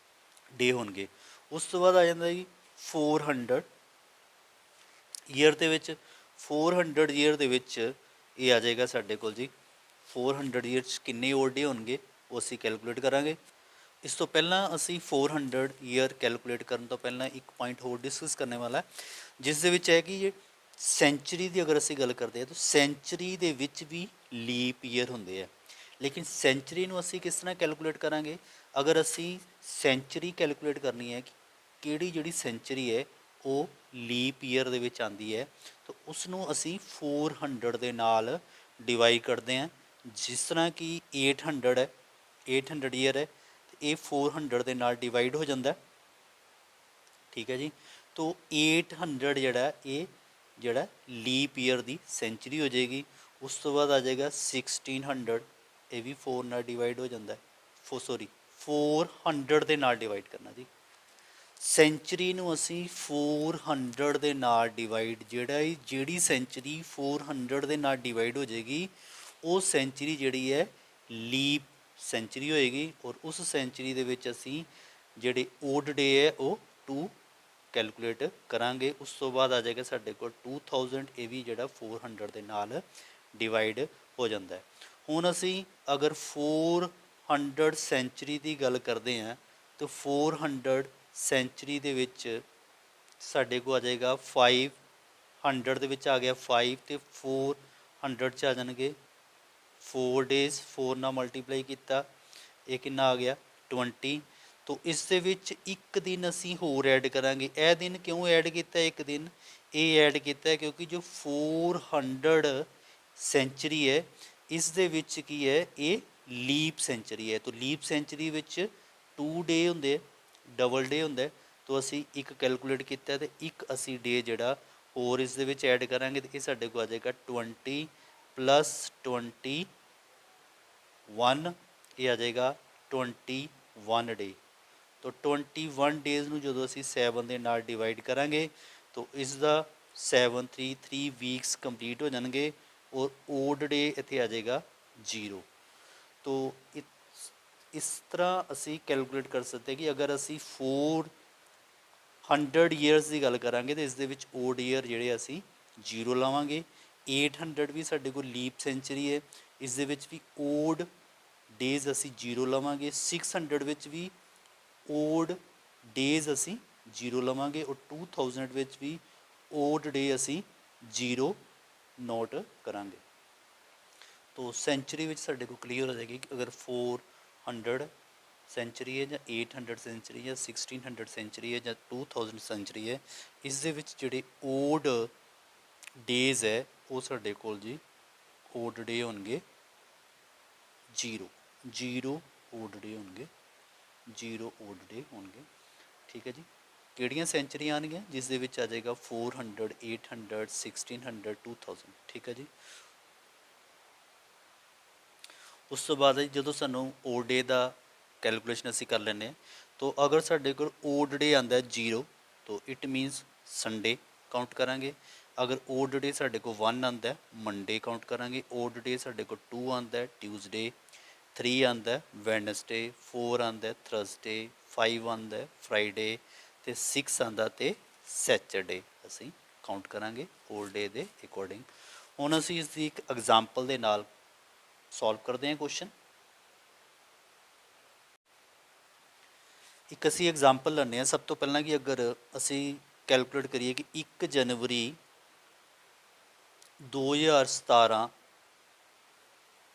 ਡੇ ਹੋਣਗੇ। ਉਸ ਤੋਂ ਬਾਅਦ ਆ ਜਾਂਦਾ ਜੀ 400 ਈਅਰ ਦੇ ਵਿੱਚ। 400 ਈਅਰ ਦੇ ਵਿੱਚ ਇਹ ਆ ਜਾਏਗਾ ਸਾਡੇ ਕੋਲ ਜੀ 400 ਈਅਰ 'ਚ ਕਿੰਨੇ ਓਡ ਡੇ ਹੋਣਗੇ ਉਹ ਅਸੀਂ ਕੈਲਕੂਲੇਟ ਕਰਾਂਗੇ। ਇਸ ਤੋਂ ਪਹਿਲਾਂ ਅਸੀਂ 400 ਈਅਰ ਕੈਲਕੂਲੇਟ ਕਰਨ ਤੋਂ ਪਹਿਲਾਂ ਇੱਕ ਪੁਆਇੰਟ ਹੋਰ ਡਿਸਕਸ ਕਰਨੇ ਵਾਲਾ, ਜਿਸ ਦੇ ਵਿੱਚ ਹੈ ਕਿ ਸੈਂਚਰੀ ਦੀ ਅਗਰ ਅਸੀਂ ਗੱਲ ਕਰਦੇ ਹਾਂ ਤਾਂ ਸੈਂਚਰੀ ਦੇ ਵਿੱਚ ਵੀ ਲੀਪ ਈਅਰ ਹੁੰਦੇ ਆ, ਲੇਕਿਨ ਸੈਂਚਰੀ ਨੂੰ ਅਸੀਂ ਕਿਸ ਤਰ੍ਹਾਂ ਕੈਲਕੂਲੇਟ ਕਰਾਂਗੇ? ਅਗਰ ਅਸੀਂ ਸੈਂਚਰੀ ਕੈਲਕੂਲੇਟ ਕਰਨੀ ਹੈ ਕਿ ਕਿਹੜੀ ਜਿਹੜੀ ਸੈਂਚਰੀ ਹੈ ਉਹ ਲੀਪ ਈਅਰ ਦੇ ਵਿੱਚ ਆਉਂਦੀ ਹੈ, ਤਾਂ ਉਸ ਨੂੰ ਅਸੀਂ 400 ਦੇ ਨਾਲ ਡਿਵਾਈਡ ਕਰਦੇ ਹਾਂ। ਜਿਸ ਤਰ੍ਹਾਂ ਕਿ 800 ਹੈ, 800 ਈਅਰ ਹੈ, ਅਤੇ ਇਹ 400 ਦੇ ਨਾਲ ਡਿਵਾਈਡ ਹੋ ਜਾਂਦਾ। ਠੀਕ ਹੈ ਜੀ। ਤੋ 800 ਇਹ ਜਿਹੜਾ ਲੀਪ ਈਅਰ ਦੀ ਸੈਂਚਰੀ ਹੋ ਜਾਏਗੀ। ਉਸ ਤੋਂ ਬਾਅਦ ਆ ਜਾਏਗਾ 1600, ਇਹ ਵੀ 4 ਨਾਲ ਡਿਵਾਈਡ ਹੋ ਜਾਂਦਾ। 400 ਦੇ ਨਾਲ ਡਿਵਾਈਡ ਕਰਨਾ ਜੀ। ਸੈਂਚਰੀ ਨੂੰ ਅਸੀਂ 400 ਦੇ ਨਾਲ ਡਿਵਾਈਡ, ਜਿਹੜੀ ਸੈਂਚਰੀ 400 ਦੇ ਨਾਲ ਡਿਵਾਈਡ ਹੋ ਜਾਏਗੀ ਉਹ ਸੈਂਚਰੀ ਜਿਹੜੀ ਹੈ ਲੀਪ ਸੈਂਚਰੀ ਹੋਏਗੀ, ਔਰ ਉਸ ਸੈਂਚਰੀ ਦੇ ਵਿੱਚ ਅਸੀਂ ਜਿਹੜੇ ਓਡ ਡੇ ਹੈ ਉਹ 2 ਕੈਲਕੂਲੇਟ ਕਰਾਂਗੇ। ਉਸ ਤੋਂ ਬਾਅਦ ਆ ਜਾਏਗਾ ਸਾਡੇ ਕੋਲ 2000, ਇਹ ਵੀ ਜਿਹੜਾ 400 ਦੇ ਨਾਲ ਡਿਵਾਈਡ ਹੋ ਜਾਂਦਾ ਹੈ। ਹੁਣ ਅਸੀਂ ਅਗਰ 400 ਸੈਂਚਰੀ ਦੀ ਗੱਲ ਕਰਦੇ ਹਾਂ ਤਾਂ 400 ਸੈਂਚਰੀ ਦੇ ਵਿੱਚ ਸਾਡੇ ਕੋਲ ਆ ਜਾਏਗਾ 500 ਦੇ ਵਿੱਚ ਆ ਗਿਆ 5 ਤੇ 400 'ਚ ਆ ਜਾਣਗੇ 4 ਡੇਜ਼ 4 ਨਾਲ ਮਲਟੀਪਲਾਈ ਕੀਤਾ ਇਹ ਕਿੰਨਾ ਆ ਗਿਆ 20। ਤੋ ਇਸ ਦੇ ਵਿੱਚ ਇੱਕ ਦਿਨ ਅਸੀਂ ਹੋਰ ਐਡ ਕਰਾਂਗੇ। ਇਹ ਦਿਨ ਕਿਉਂ ਐਡ ਕੀਤਾ ਇੱਕ ਦਿਨ? ਇਹ ਐਡ ਕੀਤਾ ਕਿਉਂਕਿ ਜੋ 400 ਸੈਂਚਰੀ ਹੈ ਇਸ ਦੇ ਵਿੱਚ ਕੀ ਹੈ, ਇਹ ਲੀਪ ਸੈਂਚਰੀ ਹੈ। ਤੋ ਲੀਪ ਸੈਂਚਰੀ ਵਿੱਚ 2 ਡੇ ਹੁੰਦੇ, ਡਬਲ ਡੇ ਹੁੰਦਾ। ਤੋ ਅਸੀਂ ਇੱਕ ਕੈਲਕੂਲੇਟ ਕੀਤਾ ਤੇ ਇੱਕ ਅਸੀਂ ਡੇ ਜਿਹੜਾ ਹੋਰ ਇਸ ਦੇ ਵਿੱਚ ਐਡ ਕਰਾਂਗੇ ਤੇ ਇਹ ਸਾਡੇ ਕੋਲ ਆ ਜਾਏਗਾ 20 + 21, ਇਹ ਆ ਜਾਏਗਾ 21 ਡੇ। ਤੋ 21 ਡੇਜ਼ ਨੂੰ ਜਦੋਂ ਅਸੀਂ 7 ਦੇ ਨਾਲ ਡਿਵਾਈਡ ਕਰਾਂਗੇ ਤੋ ਇਸ ਦਾ 7 3 ਵੀਕਸ ਕੰਪਲੀਟ ਹੋ ਜਾਣਗੇ ਔਰ ਓਡ ਡੇ ਇੱਥੇ ਆ ਜਾਏਗਾ 0। ਤੋ ਇਸ ਤਰ੍ਹਾਂ ਅਸੀਂ ਕੈਲਕੂਲੇਟ ਕਰ ਸਕਦੇ ਕਿ ਅਗਰ ਅਸੀਂ 400 ਈਅਰਸ ਦੀ ਗੱਲ ਕਰਾਂਗੇ ਤਾਂ ਇਸ ਦੇ ਵਿੱਚ ਓਡ ਈਅਰ ਜਿਹੜੇ ਅਸੀਂ 0 ਲਾਵਾਂਗੇ। 800 ਵੀ ਸਾਡੇ ਕੋਲ ਲੀਪ ਸੈਂਚਰੀ ਹੈ, ਇਸ ਦੇ ਵਿੱਚ ਵੀ ਓਡ ਡੇਜ਼ ਅਸੀਂ 0 ਲਵਾਂਗੇ। 600 ਵਿੱਚ ਵੀ ਓਡ ਡੇਜ਼ ਅਸੀਂ 0 ਲਵਾਂਗੇ ਔਰ 2000 ਵਿੱਚ ਵੀ ਓਡ ਡੇ ਅਸੀਂ 0 ਨੋਟ ਕਰਾਂਗੇ। ਤੋ ਸੈਂਚਰੀ ਵਿੱਚ ਸਾਡੇ ਕੋਲ ਕਲੀਅਰ ਹੋ ਜਾਏਗੀ ਕਿ ਅਗਰ 400 ਸੈਂਚਰੀ ਹੈ ਜਾਂ 800 ਸੈਂਚਰੀ ਜਾਂ 1600 ਸੈਂਚਰੀ ਹੈ ਜਾਂ 2000 ਸੈਂਚਰੀ ਹੈ, ਇਸ ਦੇ ਵਿੱਚ ਜਿਹੜੇ ਓਡ ਡੇਜ਼ ਹੈ ਉਹ ਸਾਡੇ ਕੋਲ ਜੀ ਓਡ ਡੇ ਹੋਣਗੇ 0 ਓਡ ਡੇ ਹੋਣਗੇ 0 ਓਡ ਡੇ ਹੋਣਗੇ। ਠੀਕ ਹੈ ਜੀ। ਕਿਹੜੀਆਂ ਸੈਂਚਰੀਆਂ ਆਉਣਗੀਆਂ? ਜਿਸ ਦੇ ਵਿੱਚ ਆ ਜਾਏਗਾ 400 800 1600 2000। ਠੀਕ ਹੈ ਜੀ। ਉਸ ਤੋਂ ਬਾਅਦ ਜਦੋਂ ਸਾਨੂੰ ਓਡ ਡੇ ਦਾ ਕੈਲਕੂਲੇਸ਼ਨ ਅਸੀਂ ਕਰ ਲੈਂਦੇ ਹਾਂ ਤਾਂ ਅਗਰ ਸਾਡੇ ਕੋਲ ਓਡ ਡੇ ਆਉਂਦਾ 0 ਤਾਂ ਇਟ ਮੀਨਸ ਸੰਡੇ ਕਾਊਂਟ ਕਰਾਂਗੇ। ਅਗਰ ਓਡ ਡੇ ਸਾਡੇ ਕੋਲ 1 ਆਉਂਦਾ ਮੰਡੇ ਕਾਊਂਟ ਕਰਾਂਗੇ। ਓਡ ਡੇ ਸਾਡੇ ਕੋਲ 2 ਆਉਂਦਾ ਟਿਊਜ਼ਡੇ, 3 ਆਉਂਦਾ ਵੈਨਸਡੇ, 4 ਆਉਂਦਾ ਥਰਸਡੇ, 5 ਆਉਂਦਾ ਫਰਾਈਡੇ ਅਤੇ 6 ਆਉਂਦਾ ਤੇ ਸੈਚਰਡੇ ਅਸੀਂ ਕਾਊਂਟ ਕਰਾਂਗੇ ਓਡ ਡੇ ਦੇ ਅਕੋਰਡਿੰਗ। ਹੁਣ ਅਸੀਂ ਇਸ ਦੀ ਇੱਕ ਐਗਜ਼ਾਮਪਲ ਦੇ ਨਾਲ ਸੋਲਵ ਕਰਦੇ ਹਾਂ ਕੁਐਸਚਨ। ਇੱਕ ਅਸੀਂ ਐਗਜ਼ਾਮਪਲ ਲੈਂਦੇ ਹਾਂ। ਸਭ ਤੋਂ ਪਹਿਲਾਂ ਕਿ ਅਗਰ ਅਸੀਂ ਕੈਲਕੂਲੇਟ ਕਰੀਏ ਕਿ 1 ਜਨਵਰੀ 2017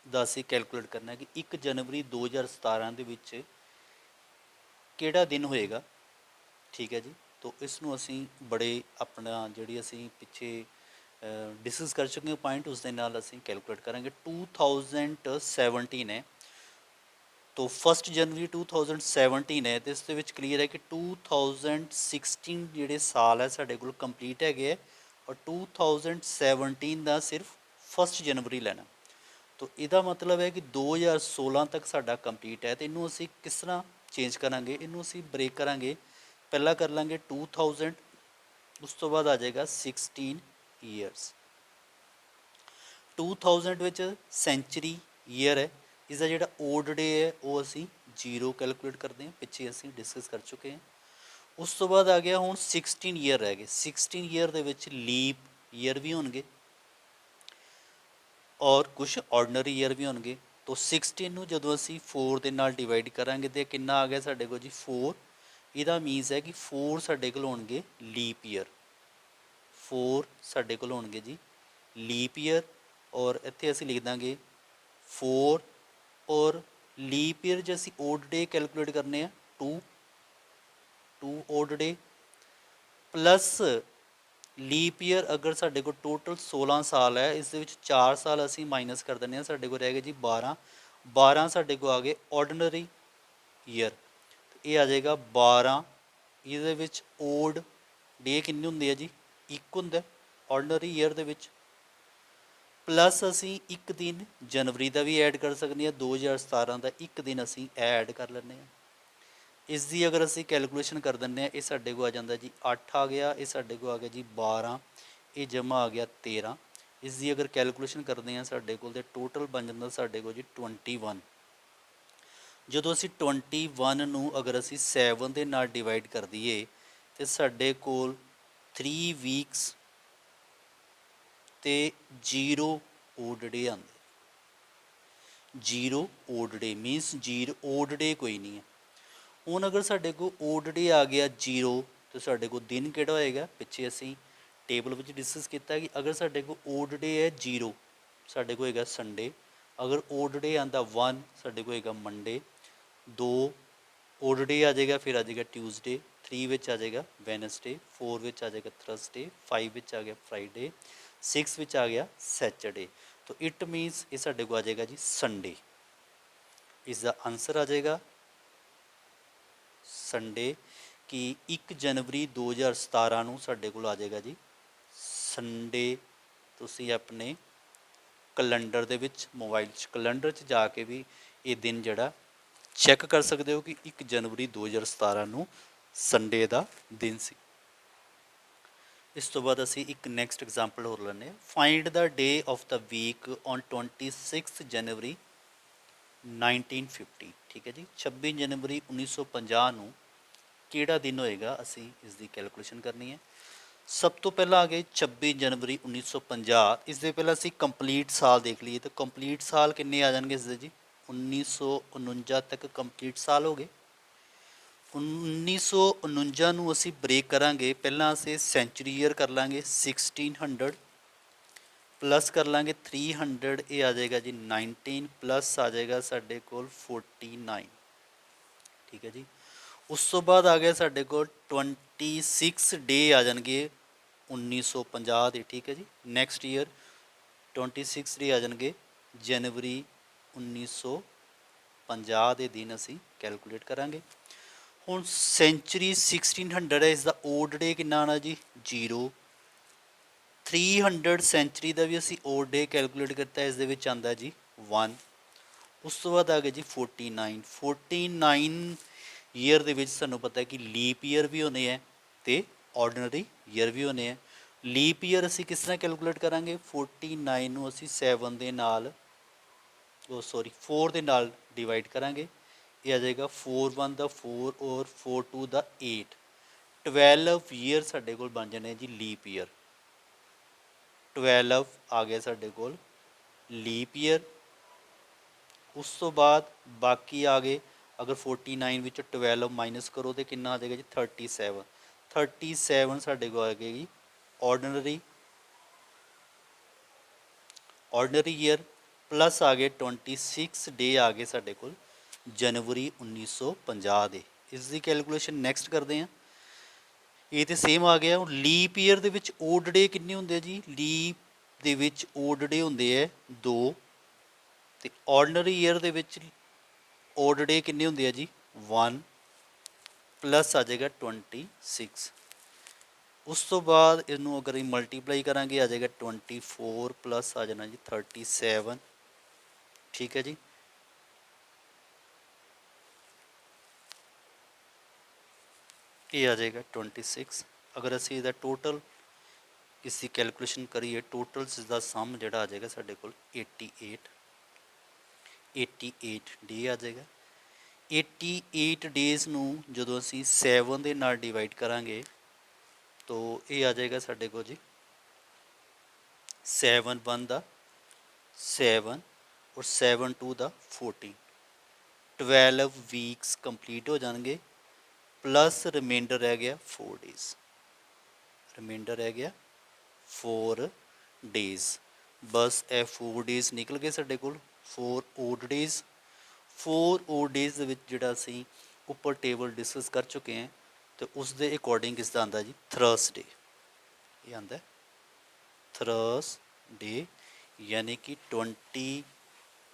ਦਾ ਅਸੀਂ ਕੈਲਕੂਲੇਟ ਕਰਨਾ ਕਿ 1 ਜਨਵਰੀ 2017 ਦੇ ਵਿੱਚ ਕਿਹੜਾ ਦਿਨ ਹੋਏਗਾ। ਠੀਕ ਹੈ ਜੀ। ਤੋ ਇਸ ਨੂੰ ਅਸੀਂ ਬੜੇ ਆਪਣਾ ਜਿਹੜੀ ਅਸੀਂ ਪਿੱਛੇ ਡਿਸਕਸ ਕਰ ਚੁੱਕੇ ਹਾਂ ਪੁਆਇੰਟ, ਉਸ ਦੇ ਨਾਲ ਅਸੀਂ ਕੈਲਕੂਲੇਟ ਕਰਾਂਗੇ। 2017 ਹੈ ਤੋ 1 ਜਨਵਰੀ 2017 ਹੈ ਅਤੇ ਇਸ ਦੇ ਵਿੱਚ ਕਲੀਅਰ ਹੈ ਕਿ 2016 ਜਿਹੜੇ ਸਾਲ ਹੈ ਸਾਡੇ ਕੋਲ ਕੰਪਲੀਟ ਹੈਗੇ ਹੈ ਔਰ 2017 ਦਾ ਸਿਰਫ 1 ਜਨਵਰੀ ਲੈਣਾ। ਤੋ ਇਹਦਾ ਮਤਲਬ ਹੈ ਕਿ 2016 ਤੱਕ ਸਾਡਾ ਕੰਪਲੀਟ ਹੈ। ਅਤੇ ਇਹਨੂੰ ਅਸੀਂ ਕਿਸ ਤਰ੍ਹਾਂ ਚੇਂਜ ਕਰਾਂਗੇ? ਇਹਨੂੰ ਅਸੀਂ ਬ੍ਰੇਕ ਕਰਾਂਗੇ। ਪਹਿਲਾਂ ਕਰ ਲਾਂਗੇ 2000, ਉਸ ਤੋਂ ਬਾਅਦ ਆ ਜਾਏਗਾ 16 ਈਅਰਸ। 2000 ਵਿੱਚ ਸੈਂਚਰੀ ਈਅਰ ਹੈ, ਇਸ ਦਾ ਜਿਹੜਾ ਓਡ ਡੇ ਹੈ ਉਹ ਅਸੀਂ 0 ਕੈਲਕੂਲੇਟ ਕਰਦੇ ਹਾਂ, ਪਿੱਛੇ ਅਸੀਂ ਡਿਸਕਸ ਕਰ ਚੁੱਕੇ ਹਾਂ। ਉਸ ਤੋਂ ਬਾਅਦ ਆ ਗਿਆ ਹੁਣ 16 ਈਅਰ ਰਹਿ ਗਏ। 16 ਈਅਰ ਦੇ ਵਿੱਚ ਲੀਪ ਈਅਰ ਵੀ ਹੋਣਗੇ ਔਰ ਕੁਛ ਆਰਡੀਨਰੀ ਈਅਰ ਵੀ ਹੋਣਗੇ। ਤੋ 16 ਨੂੰ ਜਦੋਂ ਅਸੀਂ 4 ਦੇ ਨਾਲ ਡਿਵਾਈਡ ਕਰਾਂਗੇ ਤਾਂ ਕਿੰਨਾ ਆ ਗਿਆ ਸਾਡੇ ਕੋਲ ਜੀ 4। ਇਹਦਾ ਮੀਨਸ ਹੈ ਕਿ 4 ਸਾਡੇ ਕੋਲ ਹੋਣਗੇ ਲੀਪ ਈਅਰ। 4 ਸਾਡੇ ਕੋਲ ਹੋਣਗੇ ਜੀ ਲੀਪ ਈਅਰ ਔਰ ਇੱਥੇ ਅਸੀਂ ਲਿਖ ਦਾਂਗੇ 4 ਔਰ ਲੀਪ ਈਅਰ 'ਚ ਅਸੀਂ ਓਡ ਡੇ ਕੈਲਕੂਲੇਟ ਕਰਨੇ ਆ 2 ਓਡ ਡੇ ਪਲੱਸ ਲੀਪ ਈਅਰ। ਅਗਰ ਸਾਡੇ ਕੋਲ ਟੋਟਲ 16 ਸਾਲ ਹੈ, ਇਸ ਦੇ ਵਿੱਚ 4 ਸਾਲ ਅਸੀਂ ਮਾਈਨਸ ਕਰ ਦਿੰਦੇ ਹਾਂ, ਸਾਡੇ ਕੋਲ ਰਹਿ ਗਏ ਜੀ 12 ਸਾਡੇ ਕੋਲ ਆ ਗਏ ਆਰਡੀਨਰੀ ਈਅਰ। ਇਹ ਆ ਜਾਏਗਾ 12। ਇਹਦੇ ਵਿੱਚ ਓਡ ਡੇ ਕਿੰਨੇ ਹੁੰਦੇ ਆ ਜੀ? 1 ਹੁੰਦਾ ਆਰਡੀਨਰੀ ਈਅਰ ਦੇ ਵਿੱਚ। ਪਲੱਸ ਅਸੀਂ ਇੱਕ ਦਿਨ ਜਨਵਰੀ ਦਾ ਵੀ ਐਡ ਕਰ ਸਕਦੇ ਹਾਂ। 2017 ਦਾ ਇੱਕ ਦਿਨ ਅਸੀਂ ਐਡ ਕਰ ਲੈਂਦੇ ਹਾਂ। ਇਸ ਦੀ ਅਗਰ ਅਸੀਂ ਕੈਲਕੂਲੇਸ਼ਨ ਕਰ ਦਿੰਦੇ ਹਾਂ, ਇਹ ਸਾਡੇ ਕੋਲ ਆ ਜਾਂਦਾ ਜੀ 8 ਆ ਗਿਆ, ਇਹ ਸਾਡੇ ਕੋਲ ਆ ਗਿਆ ਜੀ 12, ਇਹ ਜਮ੍ਹਾਂ ਆ ਗਿਆ 13। ਇਸ ਦੀ ਅਗਰ ਕੈਲਕੂਲੇਸ਼ਨ ਕਰਦੇ ਹਾਂ ਸਾਡੇ ਕੋਲ ਤਾਂ ਟੋਟਲ ਬਣ ਜਾਂਦਾ ਸਾਡੇ ਕੋਲ ਜੀ 21। ਜਦੋਂ ਅਸੀਂ 21 ਨੂੰ ਅਗਰ ਅਸੀਂ 7 ਦੇ ਨਾਲ ਡਿਵਾਈਡ ਕਰ ਦਈਏ ਤਾਂ ਸਾਡੇ ਕੋਲ 3 ਵੀਕਸ ਅਤੇ 0 ਓਡ ਡੇ ਆਉਂਦੇ। Zero odd day minus zero odd day कोई नहीं है। ਹੁਣ अगर साढ़े को ओड डे आ गया जीरो तो साढ़े को दिन ਕਿਹੜਾ ਹੋਏਗਾ, ਪਿੱਛੇ ਅਸੀਂ ਟੇਬਲ ਵਿੱਚ ਡਿਸਕਸ ਕੀਤਾ ਕਿ ਅਗਰ ਸਾਡੇ ਕੋਲ ਓਡ ਡੇ ਹੈ जीरो ਸਾਡੇ ਕੋਲ ਹੋਏਗਾ ਸੰਡੇ, ਅਗਰ ਓਡ ਡੇ ਆਂਦਾ 1 ਸਾਡੇ ਕੋਲ ਹੋਏਗਾ ਮੰਡੇ, 2 ਓਡ ਡੇ ਆ ਜਾਏਗਾ ਫਿਰ ਆ ਜਾਏਗਾ ਟਿਊਜ਼ਡੇ, 3 ਵਿੱਚ ਆ ਜਾਏਗਾ ਵੈਨਸਡੇ, 4 ਵਿੱਚ ਆ ਜਾਏਗਾ ਥਰਸਡੇ, 5 ਵਿੱਚ ਆ ਗਿਆ ਫਰਾਈਡੇ, 6 ਵਿੱਚ ਆ ਗਿਆ ਸੈਚਰਡੇ। तो इट मीनस ये साढ़े को आ जाएगा जी संडे। इसका आंसर आ जाएगा संडे कि 1 जनवरी 2017 ਨੂੰ ਸਾਡੇ ਕੋਲ ਆ ਜਾਏਗਾ ਜੀ ਸੰਡੇ। ਤੁਸੀਂ ਆਪਣੇ ਕੈਲੰਡਰ ਦੇ ਵਿੱਚ ਮੋਬਾਈਲ 'ਚ ਕੈਲੰਡਰ 'ਚ ਜਾ ਕੇ ਵੀ ਇਹ ਦਿਨ ਜਿਹੜਾ ਚੈੱਕ ਕਰ ਸਕਦੇ ਹੋ ਕਿ 1 ਜਨਵਰੀ 2017 ਨੂੰ ਸੰਡੇ ਦਾ ਦਿਨ ਸੀ। ਇਸ ਤੋਂ ਬਾਅਦ ਅਸੀਂ ਇੱਕ ਨੈਕਸਟ ਐਗਜ਼ਾਮਪਲ ਹੋਰ ਲੈਂਦੇ ਹਾਂ। Find the day of the week on 26 January 1950। ਠੀਕ ਹੈ ਜੀ, 26 ਜਨਵਰੀ 1950 ਨੂੰ ਕਿਹੜਾ ਦਿਨ ਹੋਏਗਾ, ਅਸੀਂ ਇਸ ਦੀ ਕੈਲਕੂਲੇਸ਼ਨ ਕਰਨੀ ਹੈ। ਸਭ ਤੋਂ ਪਹਿਲਾਂ ਆ ਗਏ 26 ਜਨਵਰੀ 1950। ਇਸ ਦੇ ਪਹਿਲਾਂ ਅਸੀਂ ਕੰਪਲੀਟ ਸਾਲ ਦੇਖ ਲਈਏ ਤਾਂ ਕੰਪਲੀਟ ਸਾਲ ਕਿੰਨੇ ਆ ਜਾਣਗੇ ਇਸ ਦੇ ਜੀ, 1949 ਤੱਕ ਕੰਪਲੀਟ ਸਾਲ ਹੋ ਗਏ। 1949 ਨੂੰ ਅਸੀਂ ਬ੍ਰੇਕ ਕਰਾਂਗੇ, ਪਹਿਲਾਂ ਅਸੀਂ ਸੈਂਚੁਰੀ ਈਅਰ ਕਰ ਲਾਂਗੇ 1600 ਪਲੱਸ ਕਰ ਲਾਂਗੇ 300, ਇਹ ਆ ਜਾਏਗਾ ਜੀ 19 ਪਲੱਸ ਆ ਜਾਏਗਾ ਸਾਡੇ ਕੋਲ 49। ਠੀਕ ਹੈ ਜੀ, ਉਸ ਤੋਂ ਬਾਅਦ ਆ ਗਿਆ ਸਾਡੇ ਕੋਲ 26 ਡੇ ਆ ਜਾਣਗੇ 1950 ਦੇ। ਠੀਕ ਹੈ ਜੀ, ਨੈਕਸਟ ਈਅਰ 26 ਡੇ ਆ ਜਾਣਗੇ ਜਨਵਰੀ 1950 ਦੇ ਦਿਨ ਅਸੀਂ ਕੈਲਕੂਲੇਟ ਕਰਾਂਗੇ। ਹੁਣ ਸੈਂਚੁਰੀ 1600 ਹੈ, ਇਸ ਦਾ ਓਡ ਡੇ ਕਿੰਨਾ ਆਉਣਾ ਜੀ ਜ਼ੀਰੋ। 300 ਸੈਂਚੁਰੀ ਦਾ ਵੀ ਅਸੀਂ ਓਡ ਡੇ ਕੈਲਕੂਲੇਟ ਕੀਤਾ, ਇਸ ਦੇ ਵਿੱਚ ਆਉਂਦਾ ਜੀ 1। ਉਸ ਤੋਂ ਬਾਅਦ ਆ ਗਿਆ ਜੀ 49 ਈਅਰ ਦੇ ਵਿੱਚ ਸਾਨੂੰ ਪਤਾ ਹੈ ਕਿ ਲੀਪ ਈਅਰ ਵੀ ਹੋਣੇ ਹੈ ਅਤੇ ਆਰਡੀਨਰੀ ਈਅਰ ਵੀ ਹੋਣੇ ਹੈ। ਲੀਪ ਈਅਰ ਅਸੀਂ ਕਿਸ ਤਰ੍ਹਾਂ ਕੈਲਕੂਲੇਟ ਕਰਾਂਗੇ, 49 ਨੂੰ ਅਸੀਂ 7 ਦੇ ਨਾਲ 4 ਦੇ ਨਾਲ ਡਿਵਾਈਡ ਕਰਾਂਗੇ, ਇਹ ਆ ਜਾਏਗਾ 4 1 ਦਾ 4 ਔਰ 4 2 ਦਾ 8। 12 ਈਅਰ ਸਾਡੇ ਕੋਲ ਬਣ ਜਾਣੇ ਜੀ ਲੀਪ ਈਅਰ। 12 ਆ ਗਿਆ ਸਾਡੇ ਕੋਲ ਲੀਪ ਈਅਰ। ਉਸ ਤੋਂ ਬਾਅਦ ਬਾਕੀ ਆ ਗਏ, ਅਗਰ 49 ਵਿੱਚ 12 ਮਾਈਨਸ ਕਰੋ ਤਾਂ ਕਿੰਨਾ ਆ ਜਾਏਗਾ ਜੀ 37। 37 ਸਾਡੇ ਕੋਲ ਆ ਗਈ ਜੀ ਆਰਡੀਨਰੀ ਈਅਰ, ਪਲੱਸ ਆ ਗਏ 26 ਡੇ ਆ ਗਏ ਸਾਡੇ ਕੋਲ ਜਨਵਰੀ 1950 ਦੇ। ਇਸ ਦੀ ਕੈਲਕੂਲੇਸ਼ਨ ਨੈਕਸਟ ਕਰਦੇ ਹਾਂ। ਇਹ ਤਾਂ ਸੇਮ ਆ ਗਿਆ। ਹੁਣ ਲੀਪ ਈਅਰ ਦੇ ਵਿੱਚ ਓਡ ਡੇ ਕਿੰਨੇ ਹੁੰਦੇ ਆ ਜੀ, ਲੀਪ ਦੇ ਵਿੱਚ ਓਡ ਡੇ ਹੁੰਦੇ ਹੈ 2 ਅਤੇ ਆਰਡੀਨਰੀ ਈਅਰ ਦੇ ਵਿੱਚ ਓਡ ਡੇ ਕਿੰਨੇ ਹੁੰਦੇ ਆ ਜੀ 1 ਪਲੱਸ ਆ ਜਾਏਗਾ 26। ਉਸ ਤੋਂ ਬਾਅਦ ਇਹਨੂੰ ਅਗਰ ਅਸੀਂ ਮਲਟੀਪਲਾਈ ਕਰਾਂਗੇ ਆ ਜਾਏਗਾ 24 ਪਲੱਸ ਆ ਜਾਣਾ ਜੀ 37। ਠੀਕ ਹੈ ਜੀ, ਇਹ ਆ ਜਾਏਗਾ 26। ਅਗਰ ਅਸੀਂ ਇਹਦਾ ਟੋਟਲ ਇਸ ਦੀ ਕੈਲਕੂਲੇਸ਼ਨ ਕਰੀਏ, ਟੋਟਲ ਇਸ ਦਾ ਸਮ ਜਿਹੜਾ ਆ ਜਾਏਗਾ ਸਾਡੇ ਕੋਲ 88 ਡੇ ਆ ਜਾਏਗਾ। 88 ਡੇਜ਼ ਨੂੰ ਜਦੋਂ ਅਸੀਂ 7 ਦੇ ਨਾਲ ਡਿਵਾਈਡ ਕਰਾਂਗੇ ਤਾਂ ਇਹ ਆ ਜਾਏਗਾ ਸਾਡੇ ਕੋਲ ਜੀ 7 1 ਦਾ 7 ਔਰ 7 2 ਦਾ 14। 12 ਵੀਕਸ ਕੰਪਲੀਟ ਹੋ ਜਾਣਗੇ, ਪਲੱਸ ਰਿਮਾਈਂਡਰ ਰਹਿ ਗਿਆ 4 ਡੇਜ਼। ਰਿਮਾਈਂਡਰ ਰਹਿ ਗਿਆ 4 ਡੇਜ਼। ਬਸ ਇਹ 4 ਡੇਜ਼ ਨਿਕਲ ਗਏ ਸਾਡੇ ਕੋਲ, 4 ਓਡ ਡੇਜ਼। 4 ਓਡ ਡੇਜ਼ ਦੇ ਵਿੱਚ ਜਿਹੜਾ ਅਸੀਂ ਉੱਪਰ ਟੇਬਲ ਡਿਸਕਸ ਕਰ ਚੁੱਕੇ ਹਾਂ ਅਤੇ ਉਸ ਦੇ ਅਕੋਰਡਿੰਗ ਇਸ ਦਾ ਆਉਂਦਾ ਜੀ ਥਰਸਡੇ। ਇਹ ਆਉਂਦਾ ਥਰਸਡੇ, ਯਾਨੀ ਕਿ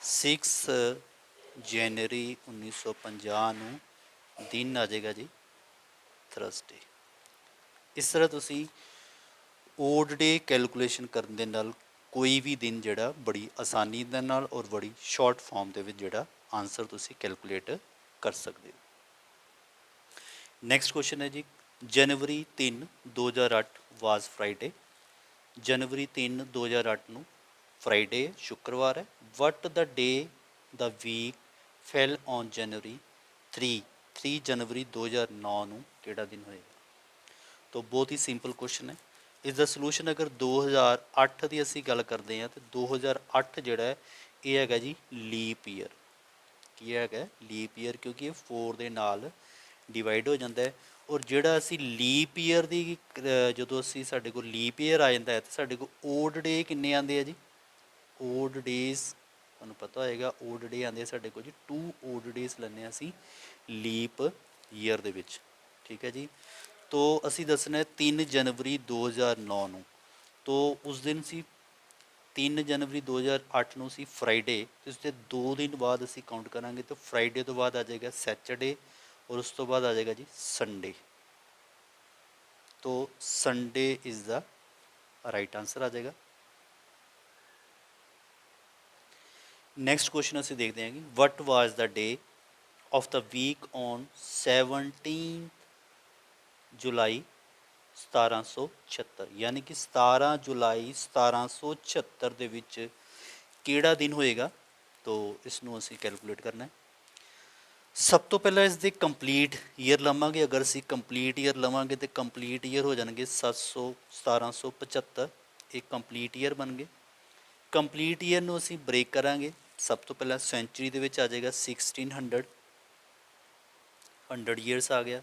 26 ਜਨਵਰੀ 1950 ਨੂੰ ਦਿਨ ਆ ਜਾਏਗਾ ਜੀ ਥਰਸਡੇ। ਇਸ ਤਰ੍ਹਾਂ ਤੁਸੀਂ ਓਡ ਡੇ ਕੈਲਕੂਲੇਸ਼ਨ ਕਰਨ ਦੇ ਨਾਲ ਕੋਈ ਵੀ ਦਿਨ ਜਿਹੜਾ ਬੜੀ ਆਸਾਨੀ ਦੇ ਨਾਲ ਔਰ ਬੜੀ ਸ਼ਾਰਟ ਫਾਰਮ ਦੇ ਵਿੱਚ ਜਿਹੜਾ ਆਨਸਰ ਤੁਸੀਂ ਕੈਲਕੂਲੇਟ ਕਰ ਸਕਦੇ ਹੋ। ਨੈਕਸਟ ਕੁਐਸਚਨ ਹੈ ਜੀ, ਜਨਵਰੀ 3 2008 ਵਾਜ਼ ਫਰਾਈਡੇ। ਜਨਵਰੀ 3 2008 ਨੂੰ ਫਰਾਈਡੇ ਸ਼ੁੱਕਰਵਾਰ ਹੈ। ਵਟ ਦਾ ਡੇ ਦਾ ਵੀਕ ਫੈਲ ਔਨ ਜਨਵਰੀ 3 ਜਨਵਰੀ 2009 ਨੂੰ ਕਿਹੜਾ ਦਿਨ ਹੋਏਗਾ। ਤਾਂ ਬਹੁਤ ਹੀ ਸਿੰਪਲ ਕੁਐਸਚਨ ਹੈ। ਇਸ ਦਾ ਸੋਲੂਸ਼ਨ ਅਗਰ 2008 ਦੀ ਅਸੀਂ ਗੱਲ ਕਰਦੇ ਹਾਂ ਤਾਂ 2008 ਜਿਹੜਾ ਹੈ ਇਹ ਹੈਗਾ ਜੀ ਲੀਪ ਈਅਰ। ਕੀ ਹੈਗਾ? ਲੀਪ ਈਅਰ, ਕਿਉਂਕਿ ਇਹ 4 ਦੇ ਨਾਲ ਡਿਵਾਈਡ ਹੋ ਜਾਂਦਾ ਹੈ। ਔਰ ਜਿਹੜਾ ਅਸੀਂ ਲੀਪ ਈਅਰ ਦੀ ਜਦੋਂ ਅਸੀਂ ਸਾਡੇ ਕੋਲ ਲੀਪ ਈਅਰ ਆ ਜਾਂਦਾ ਹੈ ਤਾਂ ਸਾਡੇ ਕੋਲ ਓਡ ਡੇ ਕਿੰਨੇ ਆਉਂਦੇ ਆ ਜੀ? ਓਡ ਡੇਜ਼ ਤੁਹਾਨੂੰ ਪਤਾ ਹੋਏਗਾ, ਓਡ ਡੇ ਆਉਂਦੇ ਆ ਸਾਡੇ ਕੋਲ ਜੀ 2 ਓਡ ਡੇਜ਼ ਲੈਂਦੇ ਹਾਂ ਅਸੀਂ ਲੀਪ ਈਅਰ ਦੇ ਵਿੱਚ। ਠੀਕ ਹੈ ਜੀ। ਤੋ ਅਸੀਂ ਦੱਸਣਾ 3 ਜਨਵਰੀ 2009 ਨੂੰ, ਤੋ ਉਸ ਦਿਨ ਸੀ 3 ਜਨਵਰੀ 2008 ਨੂੰ ਸੀ ਫਰਾਈਡੇ, ਤੇ ਉਸ ਦੇ 2 ਦਿਨ ਬਾਅਦ ਅਸੀਂ ਕਾਊਂਟ ਕਰਾਂਗੇ ਤਾਂ ਫਰਾਈਡੇ ਤੋਂ ਬਾਅਦ ਆ ਜਾਏਗਾ ਸੈਚਰਡੇ, ਔਰ ਉਸ ਤੋਂ ਬਾਅਦ ਆ ਜਾਏਗਾ ਜੀ ਸੰਡੇ। तो Sunday is the right answer आ जाएगा। नेक्स्ट क्वेश्चन ਅਸੀਂ देखते हैं कि what was the day of the week on 17 July 1776, यानी कि 17 जुलाई 1776 ਦੇ ਵਿੱਚ ਕਿਹੜਾ ਦਿਨ ਹੋਏਗਾ। तो इसनों ਅਸੀਂ कैलकुलेट करना है। ਸਭ ਤੋਂ ਪਹਿਲਾਂ ਇਸ ਦੇ ਕੰਪਲੀਟ ਈਅਰ ਲਵਾਂਗੇ। ਅਗਰ ਅਸੀਂ ਕੰਪਲੀਟ ਈਅਰ ਲਵਾਂਗੇ ਤਾਂ ਕੰਪਲੀਟ ਈਅਰ ਹੋ ਜਾਣਗੇ 1775। ਇਹ ਕੰਪਲੀਟ ਈਅਰ ਬਣ ਗਏ। ਕੰਪਲੀਟ ਈਅਰ ਨੂੰ ਅਸੀਂ ਬ੍ਰੇਕ ਕਰਾਂਗੇ। ਸਭ ਤੋਂ ਪਹਿਲਾਂ ਸੈਂਚੁਰੀ ਦੇ ਵਿੱਚ ਆ ਜਾਏਗਾ 1600, 100 ਈਅਰਸ ਆ ਗਿਆ।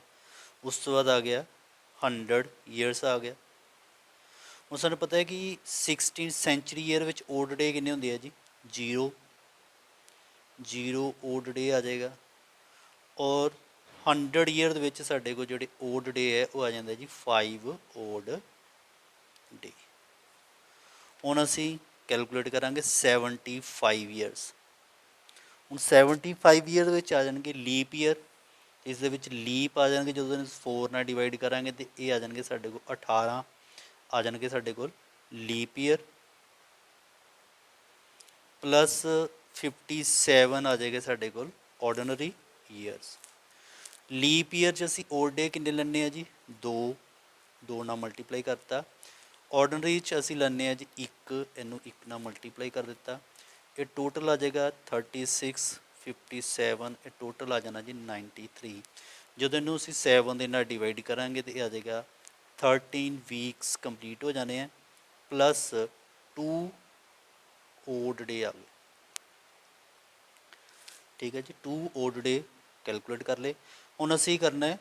ਉਸ ਤੋਂ ਬਾਅਦ ਆ ਗਿਆ 100 ਈਅਰਸ ਆ ਗਿਆ। ਹੁਣ ਸਾਨੂੰ ਪਤਾ ਹੈ ਕਿ 16 ਸੈਂਚੁਰੀ ਈਅਰ ਵਿੱਚ ਓਡ ਡੇ ਕਿੰਨੇ ਹੁੰਦੇ ਆ ਜੀ? 0 ਓਡ ਡੇ ਆ ਜਾਏਗਾ। ਔਰ 100 ਈਅਰ ਦੇ ਵਿੱਚ ਸਾਡੇ ਕੋਲ ਜਿਹੜੇ ਓਡ ਡੇ ਹੈ ਉਹ ਆ ਜਾਂਦਾ ਜੀ 5 ਓਡ ਡੇ। ਹੁਣ ਅਸੀਂ ਕੈਲਕੂਲੇਟ ਕਰਾਂਗੇ 75 ਈਅਰਸ। ਹੁਣ 75 ਈਅਰ ਦੇ ਵਿੱਚ ਆ ਜਾਣਗੇ ਲੀਪ ਈਅਰ। ਇਸ ਦੇ ਵਿੱਚ ਲੀਪ ਆ ਜਾਣਗੇ, ਜਦੋਂ ਇਹਨੂੰ 4 ਨਾਲ ਡਿਵਾਈਡ ਕਰਾਂਗੇ ਤੇ ਇਹ ਆ ਜਾਣਗੇ ਸਾਡੇ ਕੋਲ 18 ਆ ਜਾਣਗੇ ਸਾਡੇ ਕੋਲ ਲੀਪ ਈਅਰ, ਪਲੱਸ 57 ਆ ਜਾਏਗਾ ਸਾਡੇ ਕੋਲ ਆਰਡੀਨਰੀ ਈਅਰਸ। ਲੀਪ ਈਅਰ 'ਚ ਅਸੀਂ ਓਡ ਡੇ ਕਿੰਨੇ ਲੈਂਦੇ ਹਾਂ ਜੀ? 2 ਨਾਲ ਮਲਟੀਪਲਾਈ ਕਰਤਾ। ਆਰਡੀਨਰੀ 'ਚ ਅਸੀਂ ਲੈਂਦੇ ਹਾਂ ਜੀ 1, ਇਹਨੂੰ 1 ਨਾਲ ਮਲਟੀਪਲਾਈ ਕਰ ਦਿੱਤਾ। ਇਹ ਟੋਟਲ ਆ ਜਾਏਗਾ 36, 57, ਇਹ ਟੋਟਲ ਆ ਜਾਣਾ ਜੀ 93। ਜਦੋਂ ਇਹਨੂੰ ਅਸੀਂ 7 ਦੇ ਨਾਲ ਡਿਵਾਈਡ ਕਰਾਂਗੇ ਤਾਂ ਇਹ ਆ ਜਾਏਗਾ 13 ਵੀਕਸ ਕੰਪਲੀਟ ਹੋ ਜਾਣੇ ਆ, ਪਲੱਸ 2 ਓਡ ਡੇ ਆ ਗਏ। ਠੀਕ ਹੈ ਜੀ, 2 ਓਡ ਡੇ ਕੈਲਕੂਲੇਟ ਕਰ ਲਏ। ਹੁਣ ਅਸੀਂ ਕਰਨਾ ਹੈ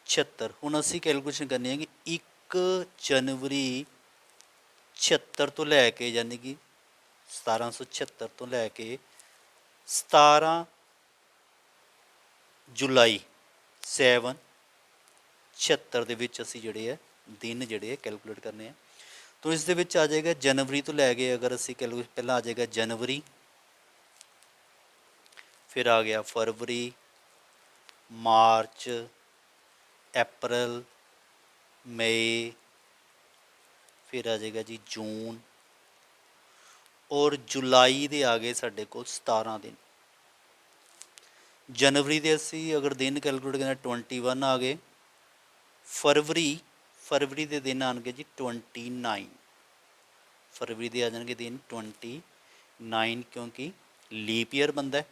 76। ਹੁਣ ਅਸੀਂ ਕੈਲਕੂਲੇਸ਼ਨ ਕਰਨੀ ਹੈ ਕਿ 1 ਜਨਵਰੀ 76 ਤੋਂ ਲੈ ਕੇ, ਯਾਨੀ ਕਿ 1776 ਤੋਂ ਲੈ ਕੇ 17 ਜੁਲਾਈ 76 ਦੇ ਵਿੱਚ ਅਸੀਂ ਜਿਹੜੇ ਹੈ ਦਿਨ ਜਿਹੜੇ ਹੈ ਕੈਲਕੂਲੇਟ ਕਰਨੇ ਆ। ਤਾਂ ਇਸ ਦੇ ਵਿੱਚ ਆ ਜਾਏਗਾ ਜਨਵਰੀ ਤੋਂ ਲੈ ਕੇ, ਅਗਰ ਅਸੀਂ ਕੈਲਕੂਲੇਟ ਪਹਿਲਾਂ ਆ ਜਾਏਗਾ ਜਨਵਰੀ, ਫਿਰ ਆ ਗਿਆ ਫਰਵਰੀ, ਮਾਰਚ, ਅਪ੍ਰੈਲ, ਮਈ, ਫਿਰ ਆ ਜਾਏਗਾ ਜੀ ਜੂਨ, ਔਰ ਜੁਲਾਈ ਦੇ ਆ ਗਏ ਸਾਡੇ ਕੋਲ 17 ਦਿਨ। ਜਨਵਰੀ ਦੇ ਅਸੀਂ ਅਗਰ ਦਿਨ ਕੈਲਕੂਲੇਟ ਕਰਨਾ 21 ਆ ਗਏ। ਫਰਵਰੀ ਦੇ ਦਿਨ ਆਉਣਗੇ ਜੀ 29। ਫਰਵਰੀ ਦੇ ਆ ਜਾਣਗੇ ਦਿਨ 29, ਕਿਉਂਕਿ ਲੀਪ ਈਅਰ ਬਣਦਾ ਹੈ।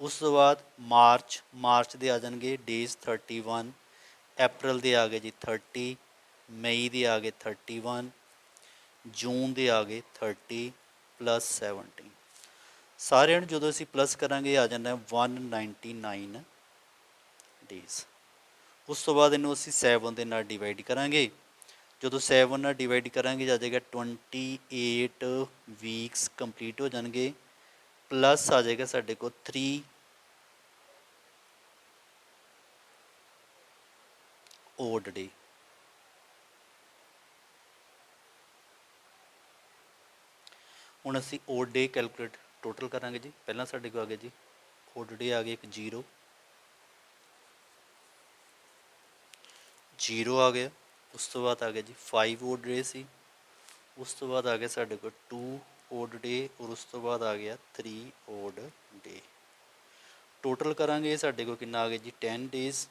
ਉਸ ਤੋਂ ਬਾਅਦ ਮਾਰਚ ਦੇ ਆ ਜਾਣਗੇ ਡੇਜ਼ 31, ਅਪ੍ਰੈਲ ਦੇ ਆ ਗਏ ਜੀ 30, ਮਈ ਦੇ ਆ ਗਏ 31, ਜੂਨ ਦੇ ਆ ਗਏ 30 ਪਲੱਸ 17। ਸਾਰਿਆਂ ਨੂੰ ਜਦੋਂ ਅਸੀਂ ਪਲੱਸ ਕਰਾਂਗੇ ਆ ਜਾਂਦਾ 199 ਡੇਜ਼। ਉਸ ਤੋਂ ਬਾਅਦ ਇਹਨੂੰ ਅਸੀਂ 7 ਦੇ ਨਾਲ ਡਿਵਾਈਡ ਕਰਾਂਗੇ। ਜਦੋਂ 7 ਨਾਲ ਡਿਵਾਈਡ ਕਰਾਂਗੇ ਆ ਜਾਏਗਾ 28 ਵੀਕਸ ਕੰਪਲੀਟ ਹੋ ਜਾਣਗੇ, ਪਲੱਸ ਆ ਜਾਏਗਾ ਸਾਡੇ ਕੋਲ 3 ਓਡ ਡੇ। ਹੁਣ ਅਸੀਂ ਓਡ ਡੇ ਕੈਲਕੂਲੇਟ ਟੋਟਲ ਕਰਾਂਗੇ ਜੀ। ਪਹਿਲਾਂ ਸਾਡੇ ਕੋਲ ਆ ਗਿਆ ਜੀ ਓਡ ਡੇ ਆ ਗਏ ਇੱਕ 0 ਆ ਗਿਆ। ਉਸ ਤੋਂ ਬਾਅਦ ਆ ਗਿਆ ਜੀ 5 ਓਡ ਡੇ ਸੀ। ਉਸ ਤੋਂ ਬਾਅਦ ਆ ਗਿਆ ਸਾਡੇ ਕੋਲ 2 ਓਡ ਡੇ, ਔਰ ਉਸ ਤੋਂ ਬਾਅਦ ਆ ਗਿਆ 3 ਓਡ ਡੇ। ਟੋਟਲ ਕਰਾਂਗੇ ਸਾਡੇ ਕੋਲ ਕਿੰਨਾ ਆ ਗਿਆ ਜੀ 10 ਡੇਜ਼।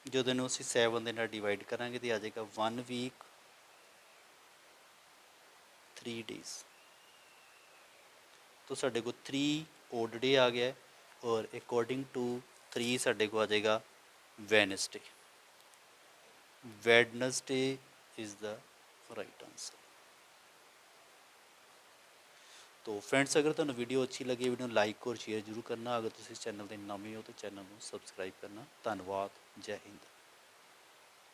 ਜਦੋਂ ਇਹਨੂੰ ਅਸੀਂ 7 ਦੇ ਨਾਲ ਡਿਵਾਈਡ ਕਰਾਂਗੇ ਤਾਂ ਆ ਜਾਏਗਾ 1 ਵੀਕ 3 ਡੇਜ਼। तो ਸਾਡੇ ਕੋਲ 3 ਓਡ ਡੇ ਆ ਗਿਆ, ਔਰ ਅਕੋਰਡਿੰਗ ਟੂ 3 ਸਾਡੇ ਕੋਲ ਆ ਜਾਏਗਾ Wednesday. Is the right answer. तो फ्रेंड्स अगर ਤੁਹਾਨੂੰ ਵੀਡੀਓ ਅੱਛੀ ਲੱਗੀ ਵੀਡੀਓ ਨੂੰ ਲਾਈਕ ਔਰ ਸ਼ੇਅਰ ਜ਼ਰੂਰ ਕਰਨਾ। ਅਗਰ ਤੁਸੀਂ ਚੈਨਲ ਤੇ ਨਵੇਂ ਹੋ ਤਾਂ ਚੈਨਲ ਨੂੰ ਸਬਸਕ੍ਰਾਈਬ ਕਰਨਾ। ਧੰਨਵਾਦ। ਜੈ ਹਿੰਦ।